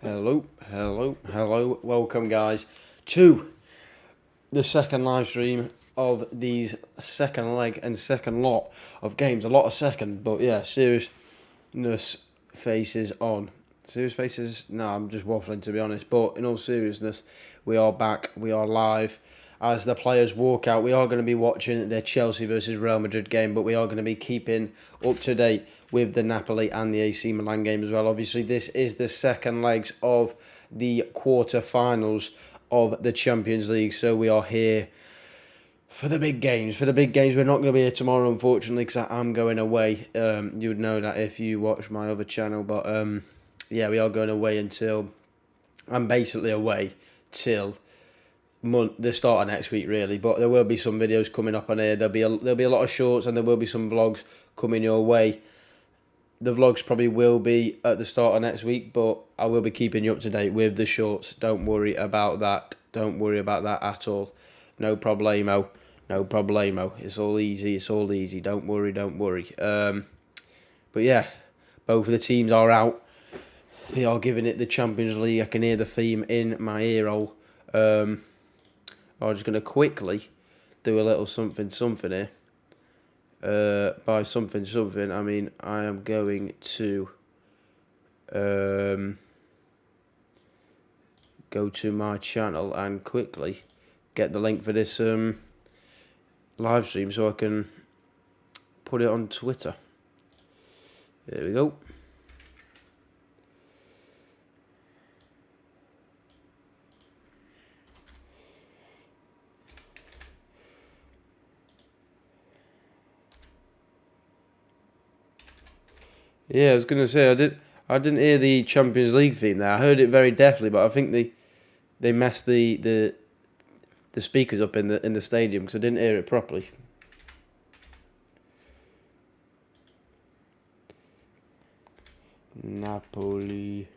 Hello, hello, hello. Welcome, guys, to the second live stream of these second leg and second lot of games. A lot of second, but yeah, seriousness faces on. Serious faces? No, I'm just waffling, to be honest. But in all seriousness, we are back. We are live. As the players walk out, we are going to be watching the Chelsea versus Real Madrid game, but we are going to be keeping up to date with the Napoli and the AC Milan game as well. Obviously, this is the second legs of the quarter-finals of the Champions League, so we are here for the big games. For the big games, we're not going to be here tomorrow, unfortunately, because I'm going away. You would know that if you watch my other channel, but yeah, we are going away until... I'm basically away till the start of next week, really. But there will be some videos coming up on here. There'll be a lot of shorts, and there will be some vlogs coming your way. The vlogs probably will be at the start of next week, but I will be keeping you up to date with the shorts. Don't worry about that. Don't worry about that at all. No problemo. No problemo. It's all easy. It's all easy. Don't worry. Don't worry. But yeah, both of the teams are out. They are giving it the Champions League. I can hear the theme in my ear hole. I'm just going to quickly do a little something here. By something, I mean I am going to go to my channel and quickly get the link for this live stream so I can put it on Twitter. There we go. Yeah, I was gonna say I didn't hear the Champions League theme there. I heard it very definitely, but I think they messed the speakers up in the stadium because I didn't hear it properly. Napoli,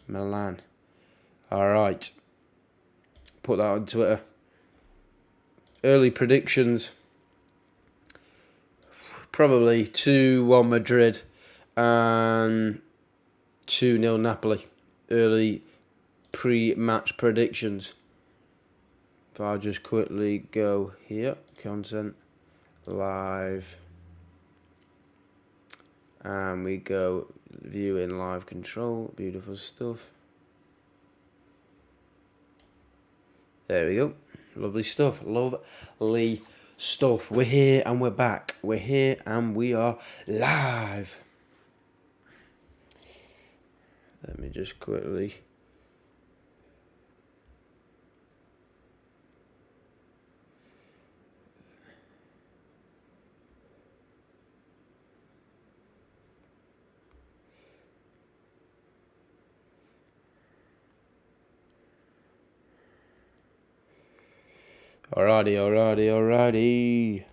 Milan. All right, put that on Twitter. Early predictions. Probably 2-1 Madrid and 2-0 Napoli. Early pre-match predictions. If I just quickly go here, content, live, and we go viewing live control. Beautiful stuff. There we go. Lovely stuff. Lovely stuff. We're here and we're back. We're here and we are live. Let me just quickly... Alrighty.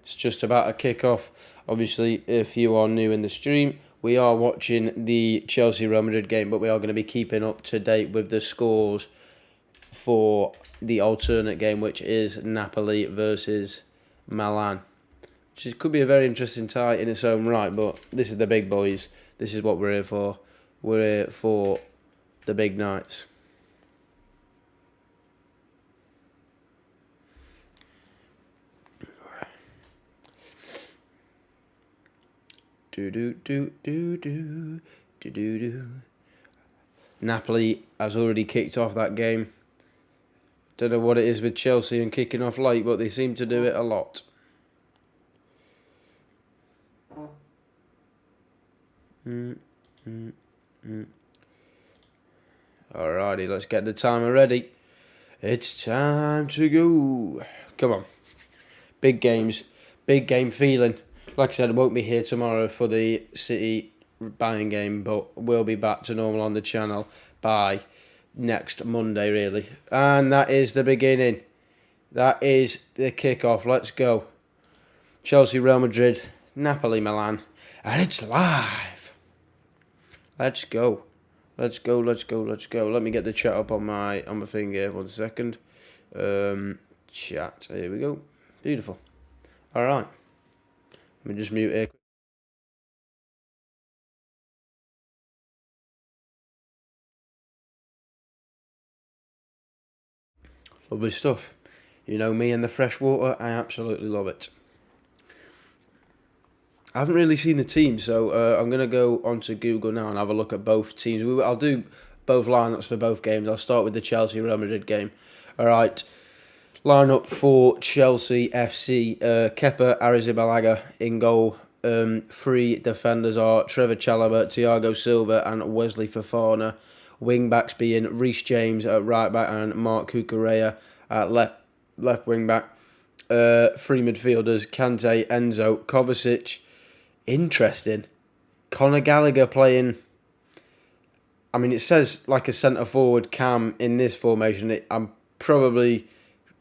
It's just about to kick off. Obviously, if you are new in the stream, we are watching the Chelsea-Real Madrid game, but we are going to be keeping up to date with the scores for the alternate game, which is Napoli versus Milan. Which could be a very interesting tie in its own right, but this is the big boys. This is what we're here for. We're here for the big nights. Napoli has already kicked off that game. Don't know what it is with Chelsea and kicking off late, but they seem to do it a lot. Alrighty, let's get the timer ready. It's time to go. Come on. Big games. Big game feeling. Like I said, I won't be here tomorrow for the City Bayern game, but we'll be back to normal on the channel by next Monday, really. And that is the beginning. That is the kickoff. Let's go. Chelsea, Real Madrid, Napoli, Milan. And it's live. Let's go. Let's go. Let me get the chat up on my thing here. 1 second. Chat. Here we go. Beautiful. All right. Let me just mute here. Lovely stuff. You know me and the fresh water, I absolutely love it. I haven't really seen the team, so I'm going to go onto Google now and have a look at both teams. I'll do both lineups for both games. I'll start with the Chelsea-Real Madrid game. All right, lineup for Chelsea FC. Kepa Arrizabalaga in goal. Three defenders are Trevor Chalobah, Thiago Silva and Wesley Fofana. Wing backs being Reece James at right back and Mark Cucurella at left wing back. Three midfielders, Kante, Enzo, Kovacic. Interesting. Conor Gallagher playing. I mean, it says like a centre forward cam in this formation. I'm probably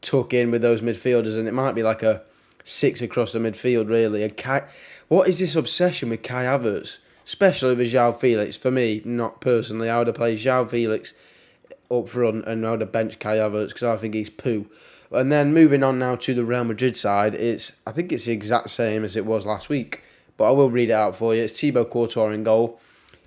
tuck in with those midfielders, and it might be like a 6 across the midfield, really. And what is this obsession with Kai Havertz, especially with João Felix? For me, not personally, I would have played João Felix up front and I would have benched Kai Havertz because I think he's poo. And then moving on now to the Real Madrid side, I think it's the exact same as it was last week, but I will read it out for you. It's Thibaut Courtois in goal.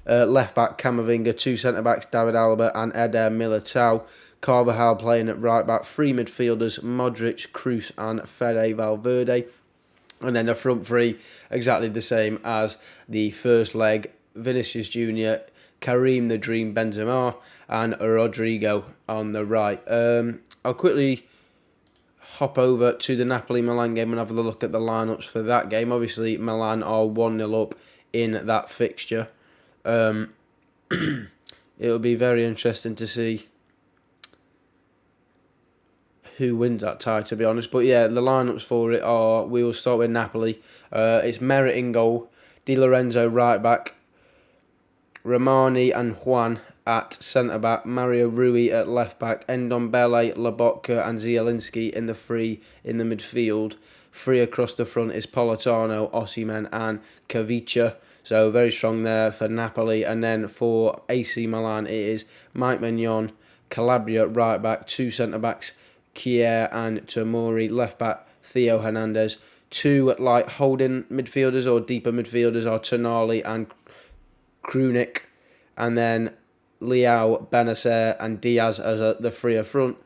Left back Camavinga, two centre backs David Alaba and Eder Militao. Carvajal playing at right back. Three midfielders Modric, Kroos and Fede Valverde. And then the front three exactly the same as the first leg. Vinicius Junior, Karim the Dream Benzema and Rodrigo on the right. I'll quickly hop over to the Napoli-Milan game and have a look at the lineups for that game. Obviously, Milan are 1-0 up in that fixture. It'll be very interesting to see who wins that tie, to be honest. But yeah, the lineups for it are, we will start with Napoli. It's Merritt in goal, Di Lorenzo right back, Romani and Juan at centre back, Mario Rui at left back, Ndombele, Lobotka and Zielinski in the three in the midfield. Three across the front is Politano, Osimhen and Kavicha. So very strong there for Napoli. And then for AC Milan it is Mike Maignan, Calabria right back, two centre backs Kier and Tomori, left back Theo Hernandez. Two like holding midfielders or deeper midfielders are Tonali and Krunic, and then Leao, Benacer and Diaz as the three in front,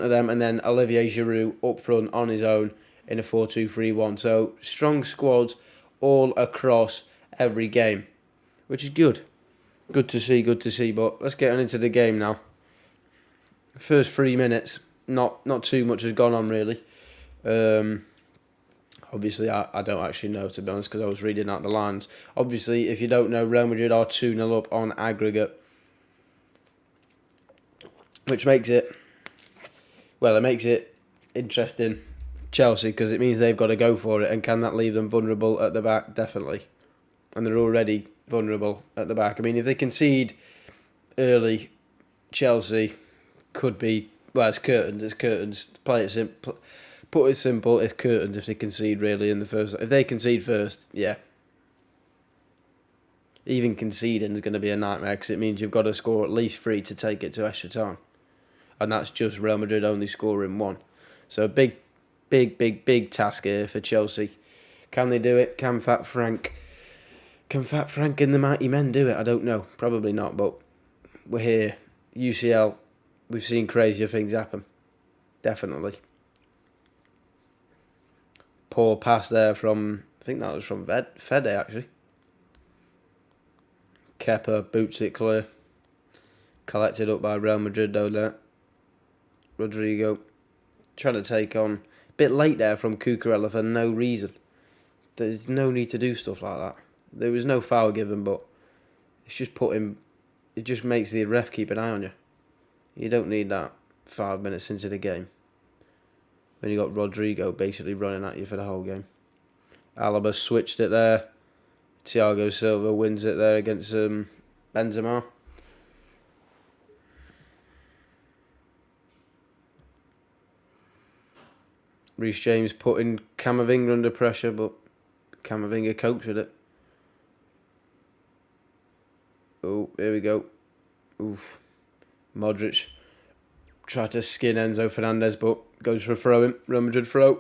of them, and then Olivier Giroud up front on his own in a 4-2-3-1. So strong squads all across every game, which is good. Good to see. But let's get on into the game now. First 3 minutes, not too much has gone on really. Obviously, I don't actually know, to be honest, because I was reading out the lines. Obviously, if you don't know, Real Madrid are 2-0 up on aggregate, which makes it interesting, Chelsea, because it means they've got to go for it, and can that leave them vulnerable at the back? Definitely. And they're already vulnerable at the back. I mean, if they concede early, Chelsea could be, well, it's curtains. Play it simple. Put it simple, it's curtains if they concede really in the first. If they concede first, yeah. Even conceding is going to be a nightmare because it means you've got to score at least 3 to take it to extra time. And that's just Real Madrid only scoring 1. So big task here for Chelsea. Can they do it? Can Fat Frank and the Mighty Men do it? I don't know. Probably not, but we're here. UCL, we've seen crazier things happen. Definitely. Poor pass there from, I think that was from Fede actually. Kepa boots it clear. Collected up by Real Madrid though there. Rodrigo trying to take on. A bit late there from Cucurella for no reason. There's no need to do stuff like that. There was no foul given, but it's just it just makes the ref keep an eye on you. You don't need that 5 minutes into the game, when you got Rodrigo basically running at you for the whole game. Alaba switched it there. Thiago Silva wins it there against Benzema. Reece James putting Camavinga under pressure, but Camavinga copes with it. Oh, here we go. Oof. Modric tried to skin Enzo Fernandez, but goes for a throw-in. Real Madrid throw.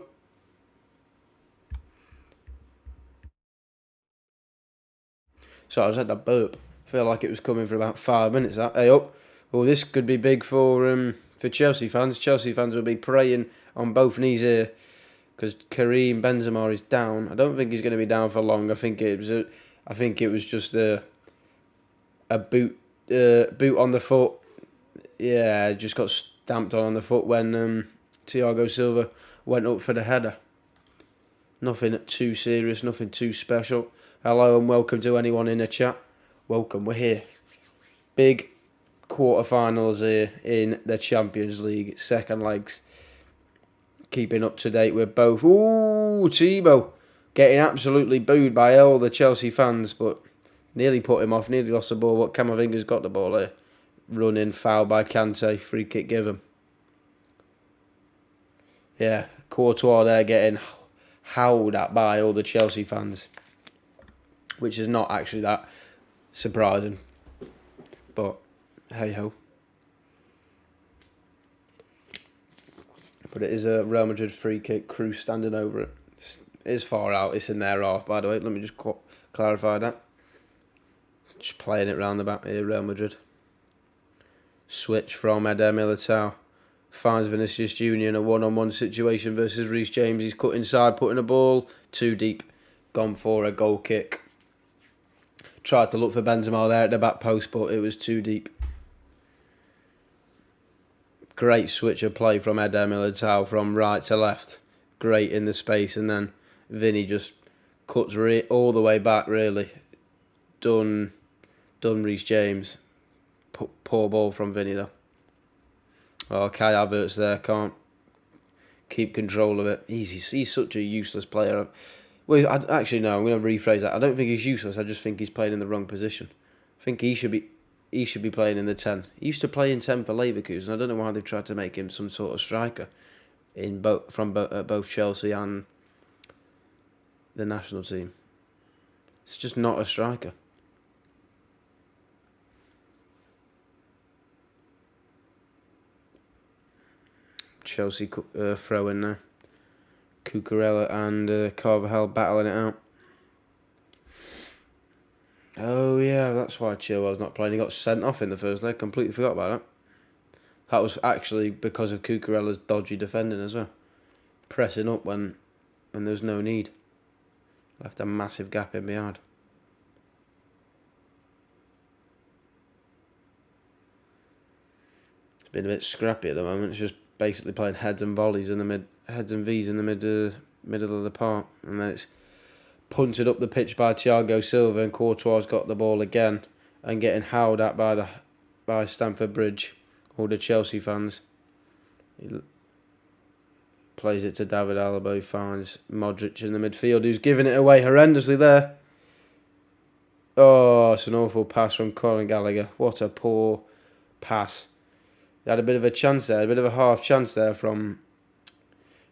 So I was at that burp. I feel like it was coming for about 5 minutes. Hey up. Oh, this could be big for for Chelsea fans. Chelsea fans will be praying on both knees here because Karim Benzema is down. I don't think he's going to be down for long. I think it was just a boot on the foot. Yeah, just got stamped on the foot when Thiago Silva went up for the header. Nothing too serious, nothing too special. Hello and welcome to anyone in the chat. Welcome, we're here. Big quarterfinals here in the Champions League, second legs. Keeping up to date with both. Ooh, Thibaut getting absolutely booed by all the Chelsea fans, but nearly put him off, nearly lost the ball. But Camavinga's got the ball here. Running, foul by Kante, free kick given. Yeah, Courtois there getting howled at by all the Chelsea fans, which is not actually that surprising, but hey ho. But it is a Real Madrid free kick. Cruz standing over it. It's far out. It's in their half, by the way. Let me just clarify that. Just playing it round the back here, Real Madrid. Switch from Eder Militao. Finds Vinicius Jr. in a one-on-one situation versus Reece James. He's cut inside, putting a ball too deep. Gone for a goal kick. Tried to look for Benzema there at the back post, but it was too deep. Great switch of play from Eder Militao from right to left. Great in the space, and then Vinny just cuts all the way back, really. Done Reece James. Poor ball from Vinny, though. Oh, Kai Havertz there, can't keep control of it. He's such a useless player. Well, actually, no, I'm going to rephrase that. I don't think he's useless, I just think he's playing in the wrong position. I think he should be playing in the 10. He used to play in 10 for Leverkusen. I don't know why they've tried to make him some sort of striker in both Chelsea and the national team. It's just not a striker. Chelsea throw in there. Cucurella and Carvajal battling it out. Oh yeah, that's why Chilwell's not playing. He got sent off in the first leg. Completely forgot about that. That was actually because of Cucurella's dodgy defending as well. Pressing up when there's no need. Left a massive gap in behind. It's been a bit scrappy at the moment. It's just basically playing heads and volleys in the heads and V's in the middle of the park, and then it's punted up the pitch by Thiago Silva, and Courtois got the ball again and getting howled at by Stamford Bridge, all the Chelsea fans. He plays it to David Alaba, who finds Modric in the midfield, who's giving it away horrendously there. Oh, it's an awful pass from Colin Gallagher. What a poor pass. They had a bit of a chance there, a bit of a half chance there from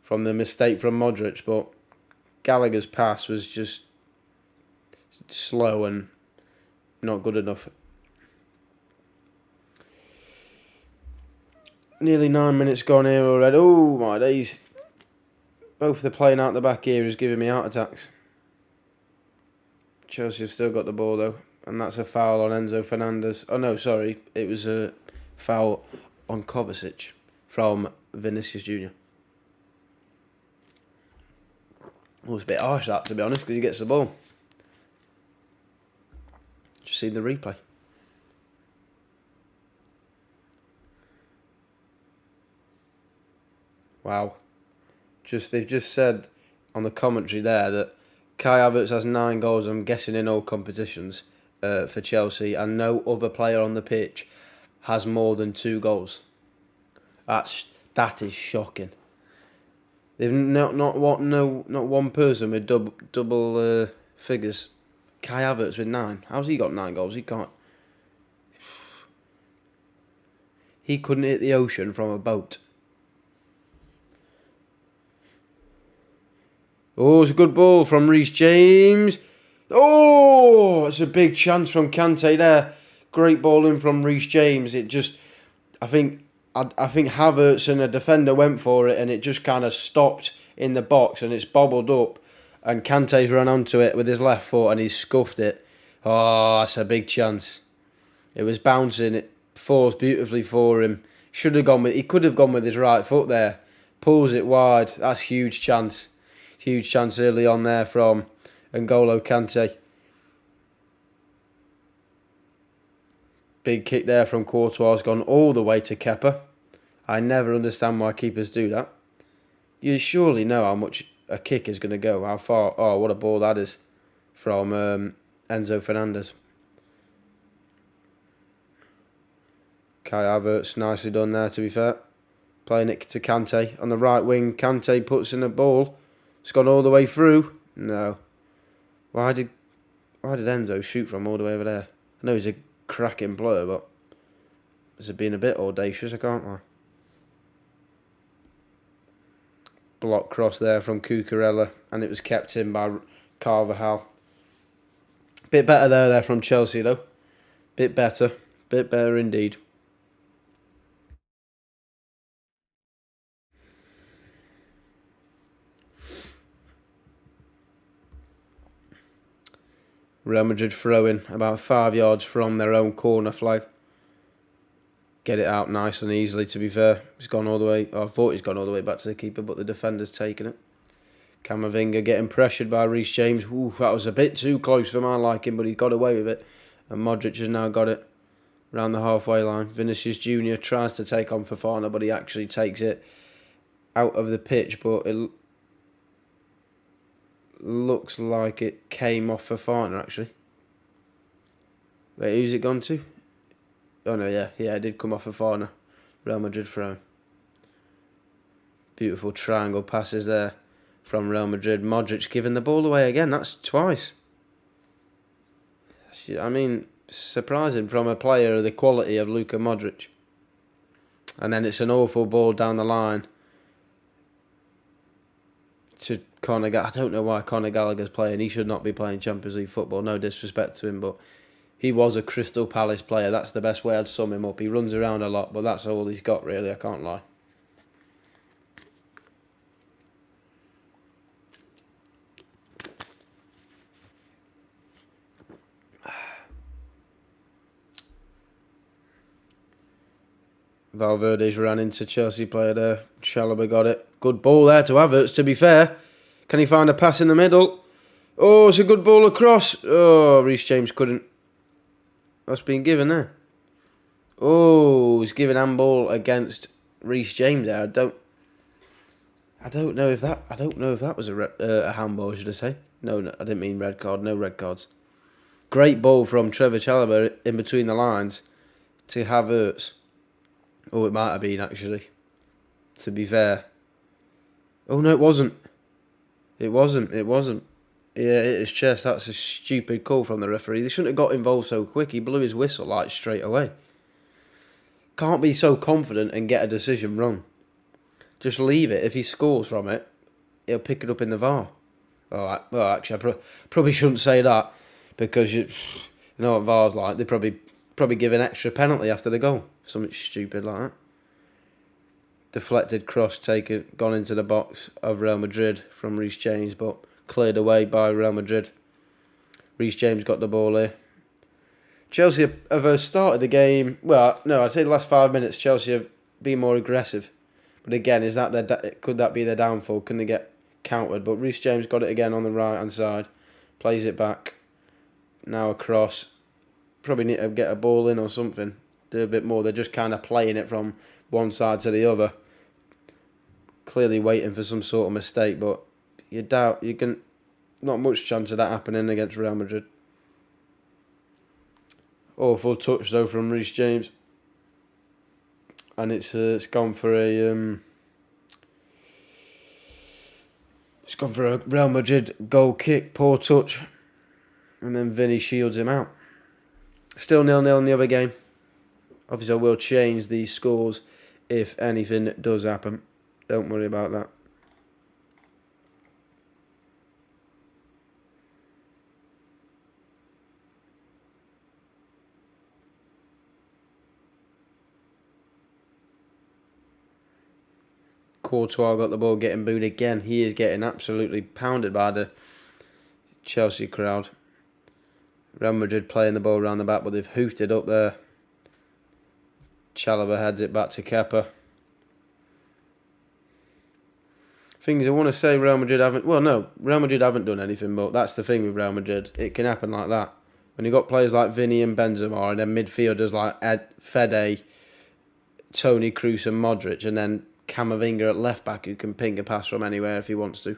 the mistake from Modric, but Gallagher's pass was just slow and not good enough. Nearly 9 minutes gone here already. Oh my days. Both the playing out the back here is giving me heart attacks. Chelsea have still got the ball though, and that's a foul on Enzo Fernandez. Oh no, sorry, it was a foul on Kovacic from Vinicius Jr. Well, it's a bit harsh that, to be honest, because he gets the ball. Just seen the replay. Wow. They've just said on the commentary there that Kai Havertz has 9 goals, I'm guessing in all competitions, for Chelsea, and no other player on the pitch has more than 2 goals. That is shocking. They've not one person with double figures. Kai Havertz with 9. How's he got 9 goals? He can't. He couldn't hit the ocean from a boat. Oh, it's a good ball from Reece James. Oh, it's a big chance from Kante there. Great ball in from Reece James. I think Havertz and a defender went for it, and it just kind of stopped in the box, and it's bobbled up, and Kante's run onto it with his left foot, and he's scuffed it. Oh, that's a big chance. It was bouncing. It falls beautifully for him. Should have gone with. He could have gone with his right foot there. Pulls it wide. That's huge chance. Huge chance early on there from N'Golo Kante. Big kick there from Courtois. Has gone all the way to Kepa. I never understand why keepers do that. You surely know how much a kick is going to go. How far. Oh, what a ball that is from Enzo Fernandez. Kai Havertz, nicely done there, to be fair. Playing it to Kante on the right wing. Kante puts in a ball. It's gone all the way through. No. Why did Enzo shoot from all the way over there? I know he's a cracking player, but is it being a bit audacious? I can't lie. Block cross there from Cucurella, and it was kept in by Carvajal. Bit better there from Chelsea, though. Bit better indeed. Real Madrid throwing about 5 yards from their own corner flag. Get it out nice and easily, to be fair. He's gone all the way. I thought he's gone all the way back to the keeper, but the defender's taken it. Camavinga getting pressured by Reece James. Ooh, that was a bit too close for my liking, but he got away with it. And Modric has now got it around the halfway line. Vinicius Jr. tries to take on Fofana, but he actually takes it out of the pitch, but it looks like it came off Fofana, actually. Wait, who's it gone to? Oh no, yeah, it did come off Fofana. Real Madrid throw. Beautiful triangle passes there from Real Madrid. Modric giving the ball away again. That's twice. I mean, surprising from a player of the quality of Luka Modric. And then it's an awful ball down the line to Conor Gallagher. I don't know why Conor Gallagher's playing. He should not be playing Champions League football. No disrespect to him, but he was a Crystal Palace player. That's the best way I'd sum him up. He runs around a lot, but that's all he's got, really. I can't lie. Valverde's ran into Chelsea player there. Chalobah got it. Good ball there to Havertz, to be fair. Can he find a pass in the middle? Oh, it's a good ball across. Oh, Reece James couldn't. What's been given there? Oh, he's given handball against Reece James there. I don't know if that was a handball, should I say? No, I didn't mean red card. No red cards. Great ball from Trevor Chalobah in between the lines to Havertz. Oh, it might have been, actually. To be fair. Oh, no, it wasn't. It wasn't. Yeah, it is chest. That's a stupid call from the referee. They shouldn't have got involved so quick. He blew his whistle, like, straight away. Can't be so confident and get a decision wrong. Just leave it. If he scores from it, he'll pick it up in the VAR. Well, actually, I probably shouldn't say that, because you know what VAR's like. They probably give an extra penalty after the goal. Something stupid like that. Deflected cross gone into the box of Real Madrid from Reece James, but cleared away by Real Madrid. Reece James got the ball here. Chelsea have started the game. Well, no, I'd say the last 5 minutes Chelsea have been more aggressive. But again, could that be their downfall? Can they get countered? But Reece James got it again on the right hand side. Plays it back. Now across. Probably need to get a ball in or something. Do a bit more. They're just kind of playing it from one side to the other. Clearly waiting for some sort of mistake, but you can not much chance of that happening against Real Madrid. Awful touch though from Reece James, and it's gone for a Real Madrid goal kick. Poor touch, and then Vinny shields him out. Still 0-0 in the other game. Obviously, I will change these scores if anything does happen. Don't worry about that. Courtois got the ball, getting booed again. He is getting absolutely pounded by the Chelsea crowd. Real Madrid playing the ball around the back, but they've hoofed it up there. Chalobah heads it back to Kepa. Things I want to say Real Madrid haven't... Well, no, Real Madrid haven't done anything, but that's the thing with Real Madrid. It can happen like that. When you've got players like Vinny and Benzema, and then midfielders like Fede, Toni Kroos and Modric, and then Camavinga at left-back who can ping a pass from anywhere if he wants to.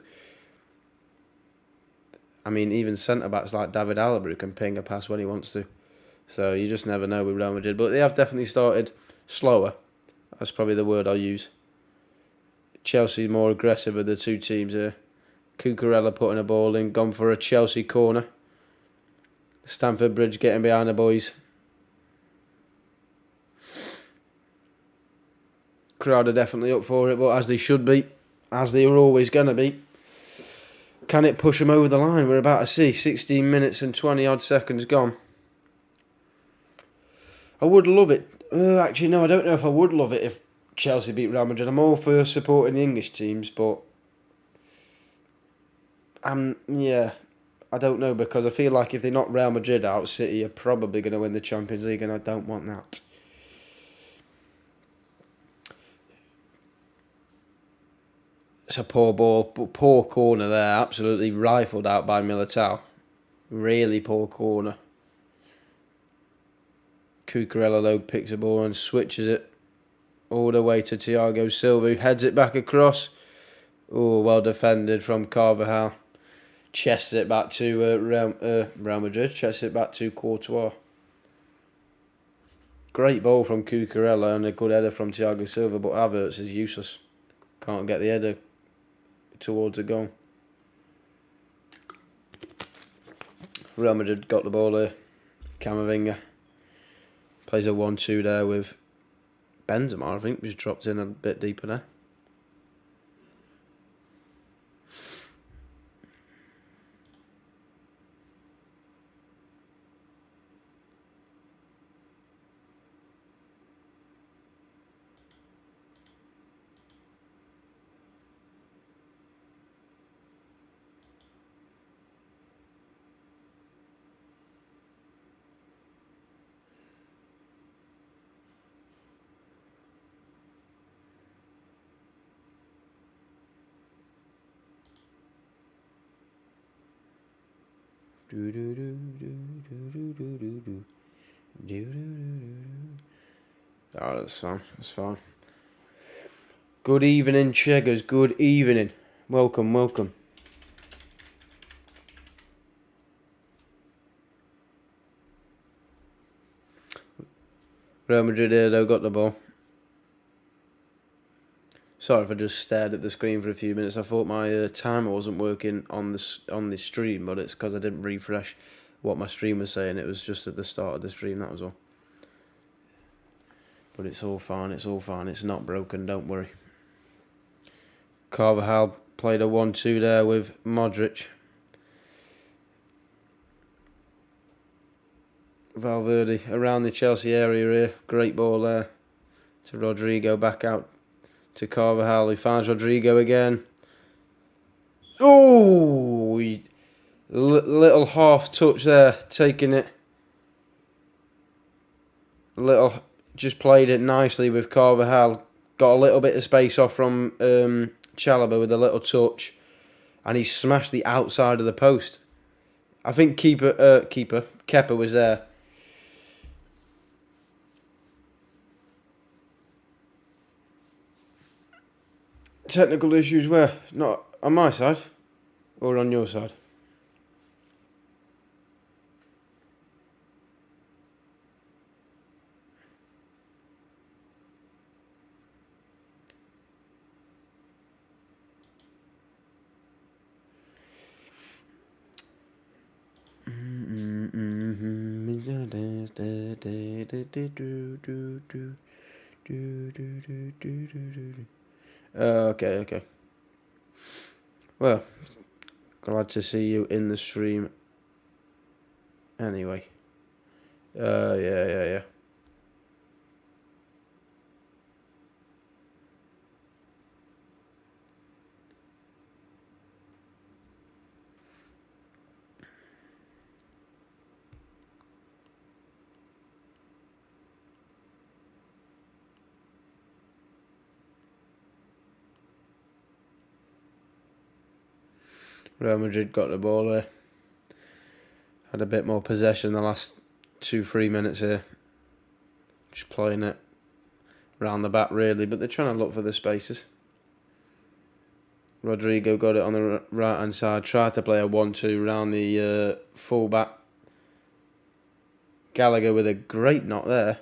I mean, even centre-backs like David Alaba who can ping a pass when he wants to. So you just never know with Real Madrid. But they have definitely started slower. That's probably the word I'll use. Chelsea more aggressive of the two teams here. Cucurella putting a ball in, gone for a Chelsea corner. Stamford Bridge getting behind the boys. Crowd are definitely up for it, but as they should be, as they are always going to be. Can it push them over the line? We're about to see 16 minutes and 20 odd seconds gone. I would love it. Actually, no, I don't know if I would love it if Chelsea beat Real Madrid. I'm all for supporting the English teams, but yeah, I don't know, because I feel like if they knock Real Madrid out, City are probably going to win the Champions League, and I don't want that. It's a poor ball, poor corner there, absolutely rifled out by Militao. Really poor corner. Cucurella though picks a ball and switches it all the way to Thiago Silva, who heads it back across. Oh, well defended from Carvajal. Chests it back to Real Madrid. Chests it back to Courtois. Great ball from Cucurella and a good header from Thiago Silva, but Havertz is useless. Can't get the header towards the goal. Real Madrid got the ball here. Camavinga plays a 1-2 there with Benzema, I think, was dropped in a bit deeper there. Oh, that's fine. That's fine. Good evening, Cheggers. Good evening. Welcome, welcome. Real Madrid here, though, got the ball. Sorry if I just stared at the screen for a few minutes. I thought my timer wasn't working on the stream, but it's because I didn't refresh what my stream was saying. It was just at the start of the stream, that was all. But it's all fine, it's all fine. It's not broken, don't worry. Carvajal played a 1-2 there with Modric. Valverde around the Chelsea area here. Great ball there to Rodrigo, back out to Carvajal, who finds Rodrigo again. Oh, little half touch there, taking it. Just played it nicely with Carvajal. Got a little bit of space off from Chalobah with a little touch, and he smashed the outside of the post. I think Kepa was there. Technical issues where? Not on my side or on your side? Okay. Well, glad to see you in the stream. Anyway. Yeah. Real Madrid got the ball there. Had a bit more possession the last 2-3 minutes here. Just playing it round the back really, but they're trying to look for the spaces. Rodrigo got it on the right hand side, tried to play a 1-2 round the full back. Gallagher with a great knock there.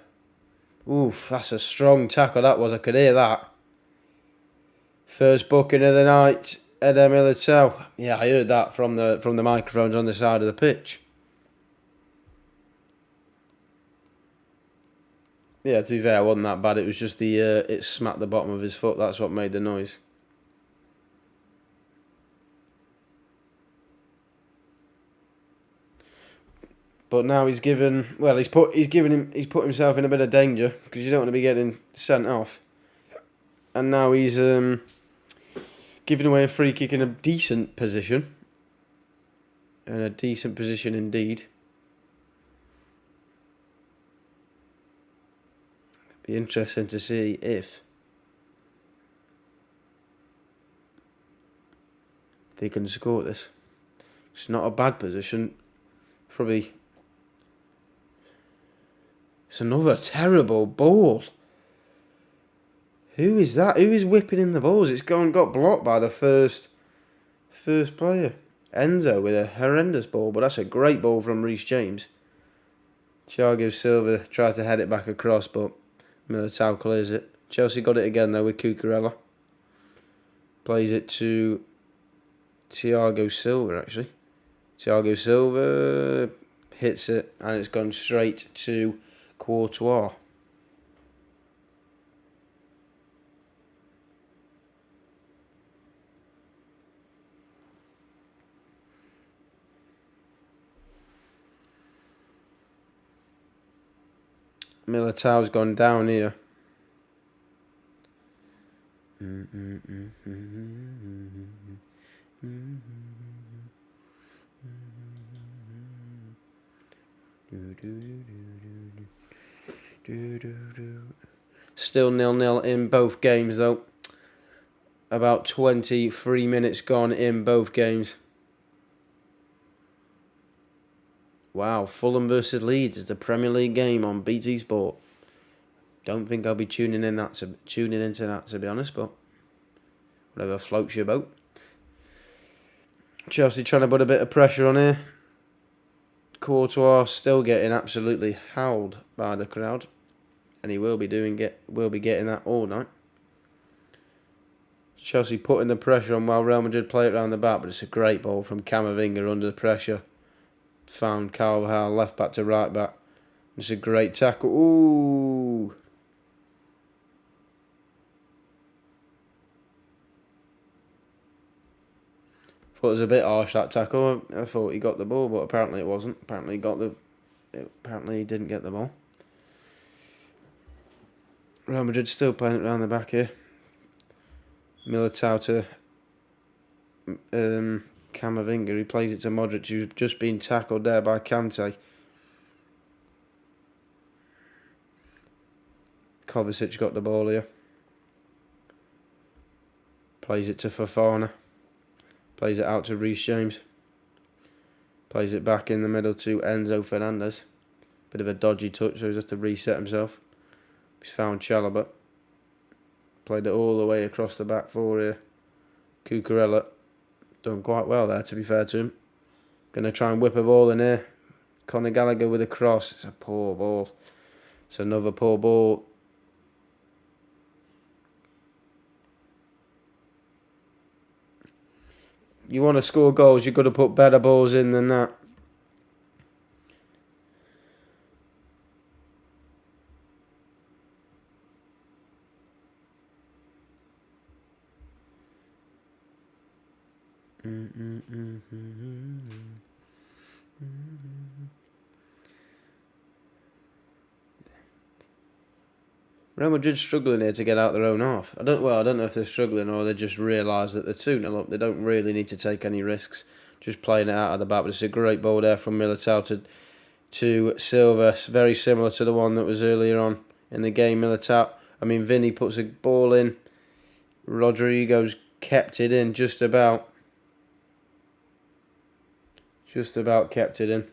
Oof, that's a strong tackle that was, I could hear that. First booking of the night, Eder Militao. Yeah, I heard that from the microphones on the side of the pitch. Yeah, to be fair, it wasn't that bad. It was just it smacked the bottom of his foot. That's what made the noise. But now he's put himself in a bit of danger because you don't want to be getting sent off. And now he's giving away a free kick in a decent position. And a decent position indeed. Be interesting to see if they can score this. It's not a bad position. Probably. It's another terrible ball. Who is that? Who is whipping in the balls? It's got blocked by the first player. Enzo with a horrendous ball, but that's a great ball from Reece James. Thiago Silva tries to head it back across, but Militao clears it. Chelsea got it again though with Cucurella. Plays it to Thiago Silva actually. Thiago Silva hits it and it's gone straight to Courtois. Militao's gone down here. Still 0-0 in both games though. About 23 minutes gone in both games. Wow, Fulham versus Leeds is the Premier League game on BT Sport. Don't think I'll be tuning into that to be honest, but whatever floats your boat. Chelsea trying to put a bit of pressure on here. Courtois still getting absolutely howled by the crowd, and he will be getting that all night. Chelsea putting the pressure on while Real Madrid play it around the back, but it's a great ball from Camavinga under the pressure. Found Carvajal left back to right back. It's a great tackle. Ooh. Thought it was a bit harsh, that tackle. I thought he got the ball, but apparently it wasn't. Apparently he didn't get the ball. Real Madrid still playing it around the back here. Militao to Camavinga. He plays it to Modric, who's just been tackled there by Kante. Kovacic got the ball here. Plays it to Fofana. Plays it out to Reece James. Plays it back in the middle to Enzo Fernandez. Bit of a dodgy touch, so he's has to reset himself. He's found Chalobah. Played it all the way across the back four here. Cucurella. Done quite well there, to be fair to him. Going to try and whip a ball in here. Conor Gallagher with a cross. It's a poor ball. It's another poor ball. You want to score goals, you've got to put better balls in than that. Real Madrid struggling here to get out their own half. I don't know if they're struggling or they just realise that they're 2-0 up. They don't really need to take any risks. Just playing it out of the back. But it's a great ball there from Militao to Silva. Very similar to the one that was earlier on in the game. Vinny puts a ball in. Rodrigo's kept it in just about. Just about kept it in.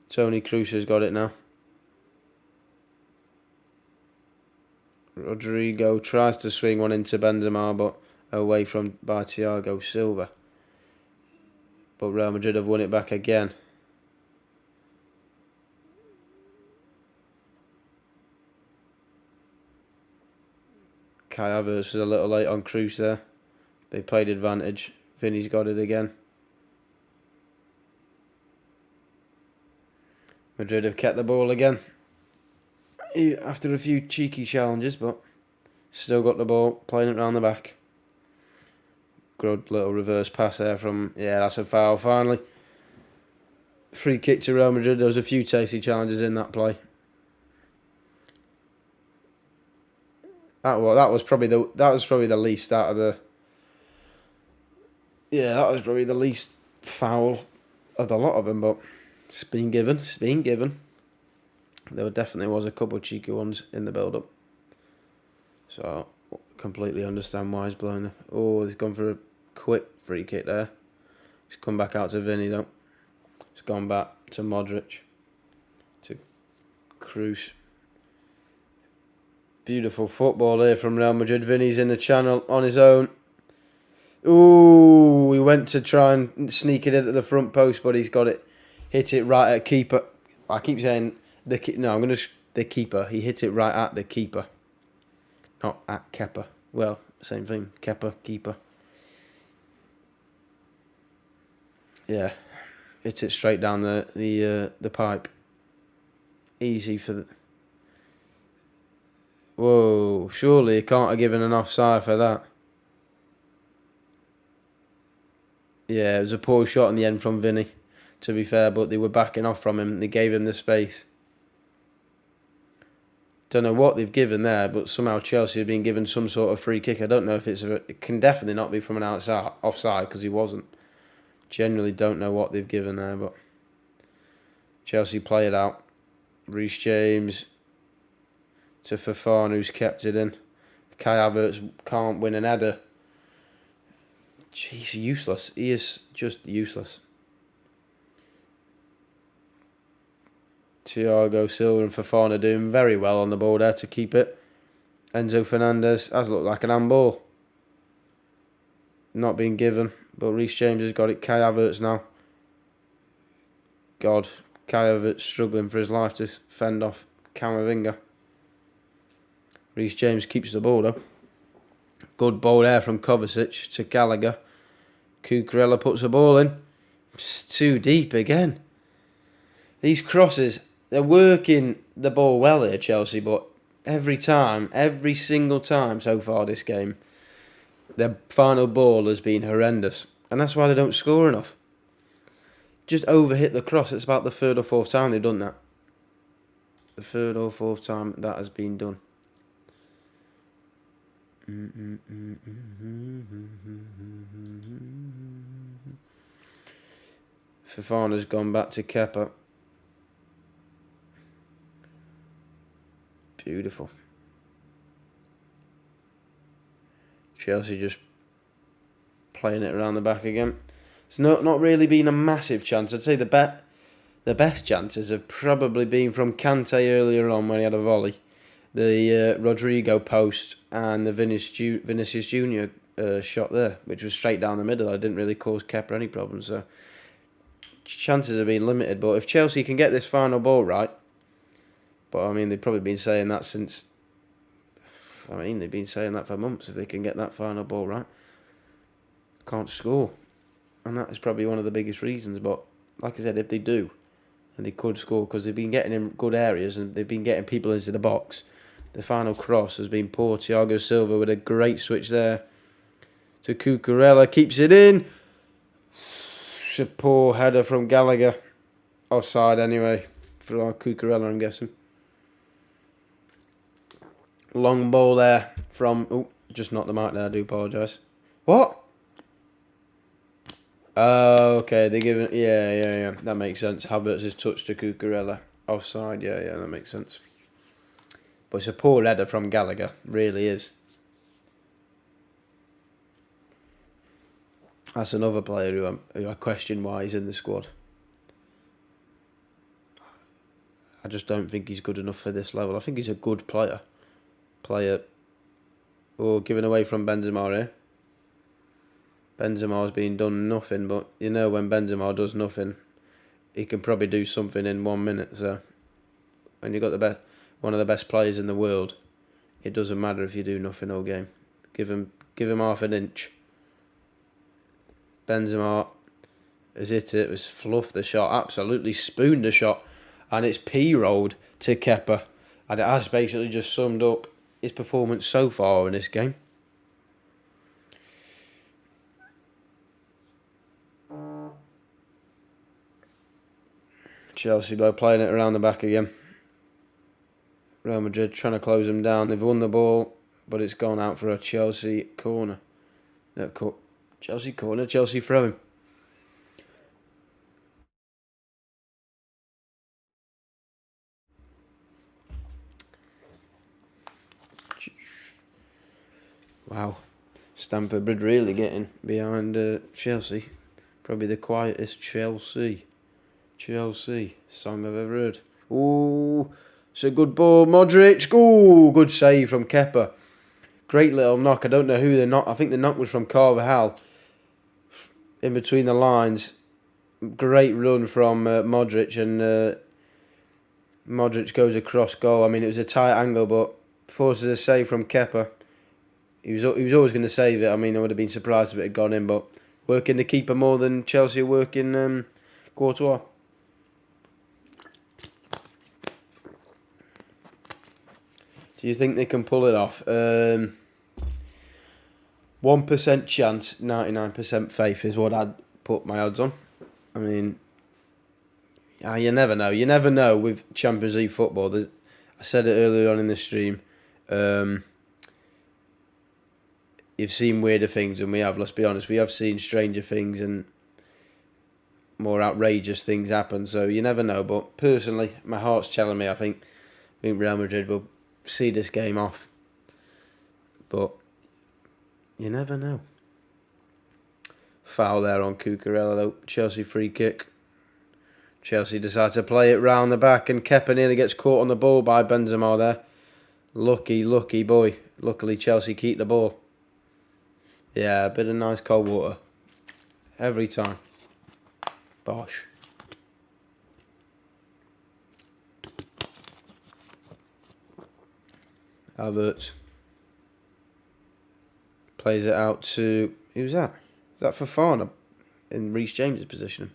Toni Kroos has got it now. Rodrigo tries to swing one into Benzema, but away from by Thiago Silva. But Real Madrid have won it back again. Kai Havertz was a little late on Kroos there. They played advantage. Vinny's got it again. Madrid have kept the ball again. After a few cheeky challenges, but still got the ball, playing it round the back. Good little reverse pass there from... Yeah, that's a foul finally. Free kick to Real Madrid. There was a few tasty challenges in that play. That was probably the least out of the... Yeah, that was probably the least foul of the lot of them, but it's been given. It's been given. There definitely was a couple of cheeky ones in the build-up. So, I completely understand why he's blown it. Oh, he's gone for a quick free kick there. He's come back out to Vinny, though. It's gone back to Modric. To Kroos. Beautiful football here from Real Madrid. Vinny's in the channel on his own. Ooh, he went to try and sneak it into the front post, but he's got it. Hit it right at keeper. I keep saying the keeper. He hit it right at the keeper, not at Kepa. Well, same thing. Kepa, keeper. Yeah, hit it straight down the pipe. Easy for the... Whoa, surely he can't have given an offside for that. Yeah, it was a poor shot in the end from Vinny, to be fair, but they were backing off from him. They gave him the space. Don't know what they've given there, but somehow Chelsea have been given some sort of free kick. I don't know if it can definitely not be from an offside, because he wasn't. Generally don't know what they've given there, but Chelsea play it out. Reece James to Fofana, who's kept it in. Kai Havertz can't win an header. He's useless. He is just useless. Thiago Silva and Fofana doing very well on the ball there to keep it. Enzo Fernandez has looked like an handball. Not being given, but Reece James has got it. Kai Havertz now. God, Kai Havertz struggling for his life to fend off Camavinga. Reece James keeps the ball though. Good ball there from Kovacic to Gallagher. Cucurella puts the ball in. It's too deep again. These crosses, they're working the ball well here, Chelsea, but every single time so far this game, their final ball has been horrendous. And that's why they don't score enough. Just overhit the cross. It's about the third or fourth time they've done that. The third or fourth time that has been done. Fofana's gone back to Kepa. Beautiful. Chelsea just playing it around the back again. It's not really been a massive chance. I'd say the best chances have probably been from Kante earlier on when he had a volley. The Rodrigo post and the Vinicius Junior shot there, which was straight down the middle. I didn't really cause Kepa any problems. So chances have been limited. But if Chelsea can get this final ball right, but I mean they've probably been saying that since. I mean they've been saying that for months. If they can get that final ball right, can't score, and that is probably one of the biggest reasons. But like I said, if they do, and they could score because they've been getting in good areas and they've been getting people into the box. The final cross has been poor. Thiago Silva with a great switch there to Cucurella. Keeps it in. It's a poor header from Gallagher. Offside anyway. For Cucurella, I'm guessing. Long ball there from... Oh, just knocked the mic there. I do apologise. What? Oh, okay. They're giving... Yeah. That makes sense. Havertz has touched to Cucurella. Offside. Yeah, that makes sense. But it's a poor header from Gallagher. Really is. That's another player who I question why he's in the squad. I just don't think he's good enough for this level. I think he's a good player. Oh, given away from Benzema here. Benzema's been done nothing, but you know when Benzema does nothing, he can probably do something in 1 minute. So when you've got one of the best players in the world, it doesn't matter if you do nothing all game. Give him half an inch. Benzema has hit it. It was fluffed the shot, absolutely spooned the shot, and it's p-rolled to Kepa, and it has basically just summed up his performance so far in this game. Chelsea by playing it around the back again. Real Madrid trying to close them down. They've won the ball, but it's gone out for a Chelsea corner. Chelsea corner, Chelsea throwing. Wow. Stamford Bridge really getting behind Chelsea. Probably the quietest Chelsea song I've ever heard. Ooh, it's a good ball, Modric. Ooh, good save from Kepa. Great little knock. I don't know who the knock. I think the knock was from Carvajal. In between the lines. Great run from Modric, and Modric goes across goal. I mean, it was a tight angle, but forces a save from Kepa. He was always going to save it. I mean, I would have been surprised if it had gone in, but working the keeper more than Chelsea are working Courtois. Do you think they can pull it off? 1% chance, 99% faith is what I'd put my odds on. I mean, you never know. You never know with Champions League football. I said it earlier on in the stream. You've seen weirder things than we have, let's be honest. We have seen stranger things and more outrageous things happen, so you never know. But personally, my heart's telling me I think Real Madrid will see this game off. But you never know. Foul there on Cucurella though. Chelsea free kick. Chelsea decide to play it round the back, and Kepa nearly gets caught on the ball by Benzema there. Lucky boy. Luckily Chelsea keep the ball. Yeah, a bit of nice cold water. Every time. Bosh. Havertz. Plays it out to... Who's that? Is that Fofana in Reece James' position?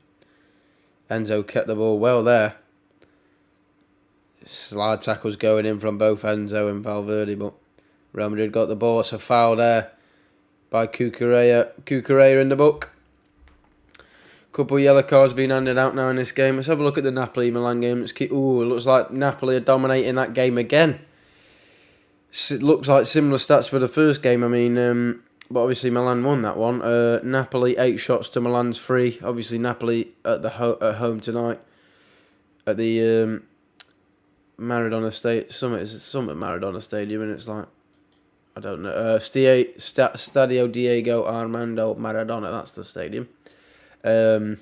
Enzo kept the ball well there. Slide tackles going in from both Enzo and Valverde, but Real Madrid got the ball. It's a foul there by Cucurella in the book. Couple of yellow cards being handed out now in this game. Let's have a look at the Napoli-Milan game. It looks like Napoli are dominating that game again. It looks like similar stats for the first game. I mean, but obviously Milan won that one. Napoli 8 shots to Milan's 3. Obviously Napoli at home tonight at the Maradona Summit Maradona Stadium, and it's like, I don't know, Stadio Diego Armando Maradona. That's the stadium. 8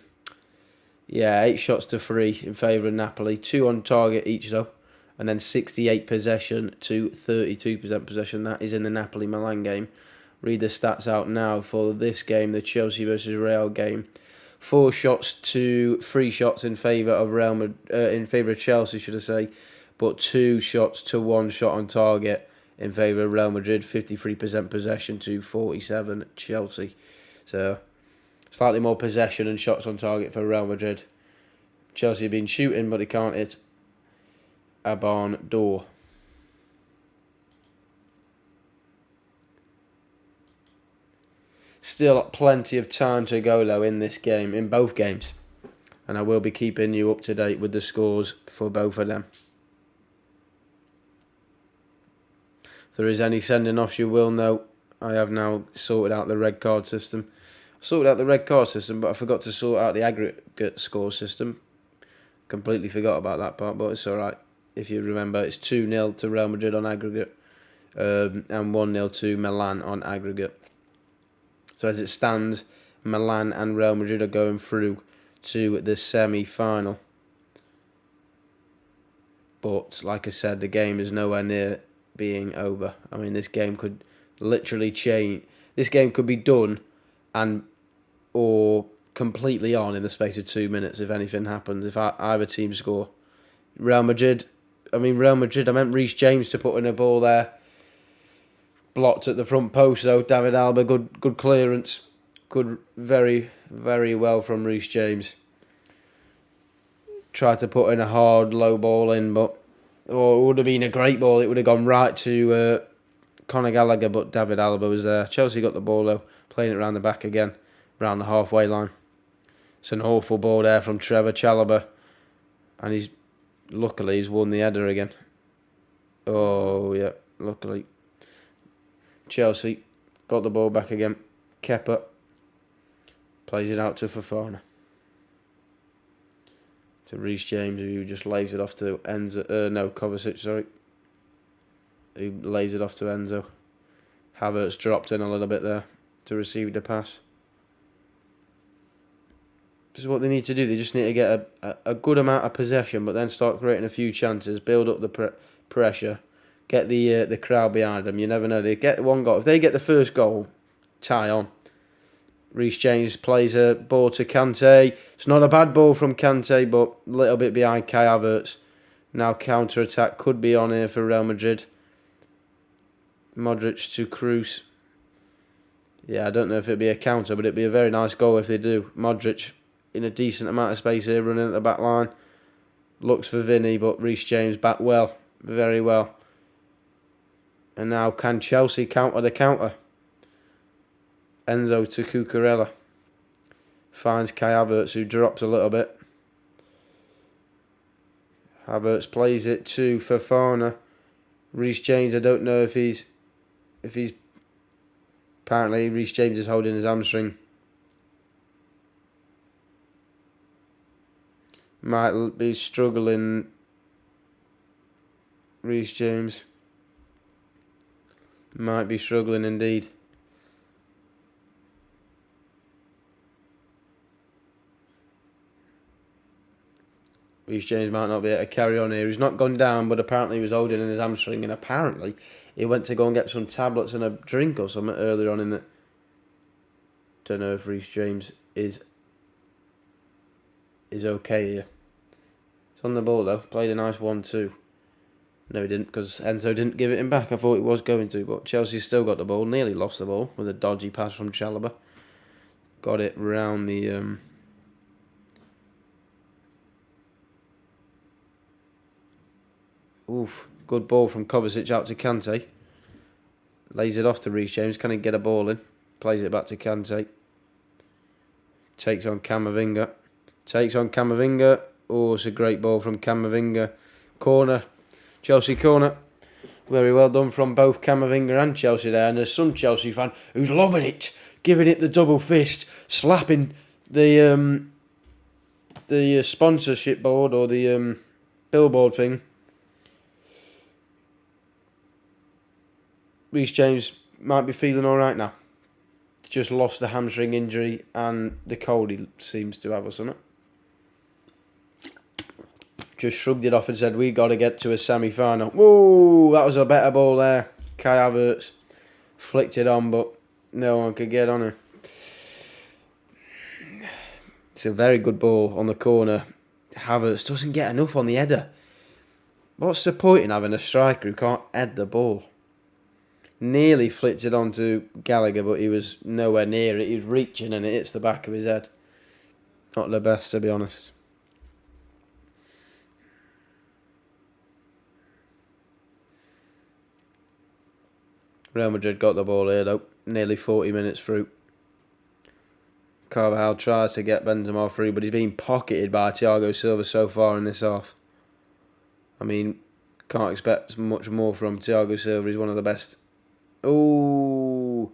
shots to 3 in favour of Napoli. 2 on target each though. And then 68 possession to 32% possession. That is in the Napoli-Milan game. Read the stats out now for this game, the Chelsea versus Real game. 4 shots to 3 shots in favour of in favour of Chelsea, should I say. But 2 shots to 1 shot on target in favour of Real Madrid. 53% possession to 47 Chelsea. So slightly more possession and shots on target for Real Madrid. Chelsea have been shooting, but they can't hit a barn door. Still plenty of time to go though in this game, in both games. And I will be keeping you up to date with the scores for both of them. If there is any sending offs, you will know. I have now sorted out the red card system. I sorted out the red card system, but I forgot to sort out the aggregate score system. Completely forgot about that part, but it's alright. If you remember, it's 2-0 to Real Madrid on aggregate and 1-0 to Milan on aggregate. So as it stands, Milan and Real Madrid are going through to the semi-final. But like I said, the game is nowhere near being over. I mean, this game could literally change. This game could be done or completely on in the space of 2 minutes if anything happens. If either team score. Real Madrid, I meant Reece James to put in a ball there. Blocked at the front post though. David Alba, good clearance. Good, very, very well from Reece James. Tried to put in a hard, low ball in, but it would have been a great ball. It would have gone right to Conor Gallagher, but David Alba was there. Chelsea got the ball though, playing it around the back again, around the halfway line. It's an awful ball there from Trevor Chalobah, and luckily he's won the header again. Oh yeah, luckily. Chelsea got the ball back again. Kepa plays it out to Fofana. To Reece James, who just lays it off to Kovacic, sorry. Who lays it off to Enzo. Havertz dropped in a little bit there to receive the pass. This is what they need to do. They just need to get a good amount of possession, but then start creating a few chances, build up the pressure, get the crowd behind them. You never know. They get one goal. If they get the first goal, tie on. Reece James plays a ball to Kante. It's not a bad ball from Kante, but a little bit behind Kai Havertz. Now counter-attack could be on here for Real Madrid. Modric to Kroos. Yeah, I don't know if it'd be a counter, but it'd be a very nice goal if they do. Modric in a decent amount of space here, running at the back line. Looks for Vinny, but Reece James back well. Very well. And now can Chelsea counter the counter? Enzo to Cucurella. Finds Kai Havertz, who drops a little bit. Havertz plays it to Fofana. Reece James, I don't know if he's... Apparently, Reece James is holding his hamstring. Might be struggling. Reece James. Might be struggling indeed. Reece James might not be able to carry on here. He's not gone down, but apparently he was holding in his hamstring, and apparently he went to go and get some tablets and a drink or something earlier on in the... Don't know if Reece James is okay here. It's on the ball though. Played a nice 1-2. No, he didn't, because Enzo didn't give it him back. I thought it was going to, but Chelsea still got the ball. Nearly lost the ball with a dodgy pass from Chalobah. Got it round the... Oof, good ball from Kovacic out to Kante. Lays it off to Reece James. Can he get a ball in? Plays it back to Kante. Takes on Camavinga. Oh, it's a great ball from Camavinga. Corner. Chelsea corner. Very well done from both Camavinga and Chelsea there. And there's some Chelsea fan who's loving it. Giving it the double fist. Slapping the sponsorship board or the billboard thing. Reece James might be feeling alright now. Just lost the hamstring injury and the cold he seems to have or something. Just shrugged it off and said, we got to get to a semi-final. Whoa, that was a better ball there. Kai Havertz flicked it on, but no one could get on it. It's a very good ball on the corner. Havertz doesn't get enough on the header. What's the point in having a striker who can't head the ball? Nearly flicked it onto Gallagher, but he was nowhere near it. He was reaching and it hits the back of his head. Not the best, to be honest. Real Madrid got the ball here, though. Nearly 40 minutes through. Carvajal tries to get Benzema through, but he's been pocketed by Thiago Silva so far in this half. I mean, can't expect much more from Thiago Silva. He's one of the best. Oh,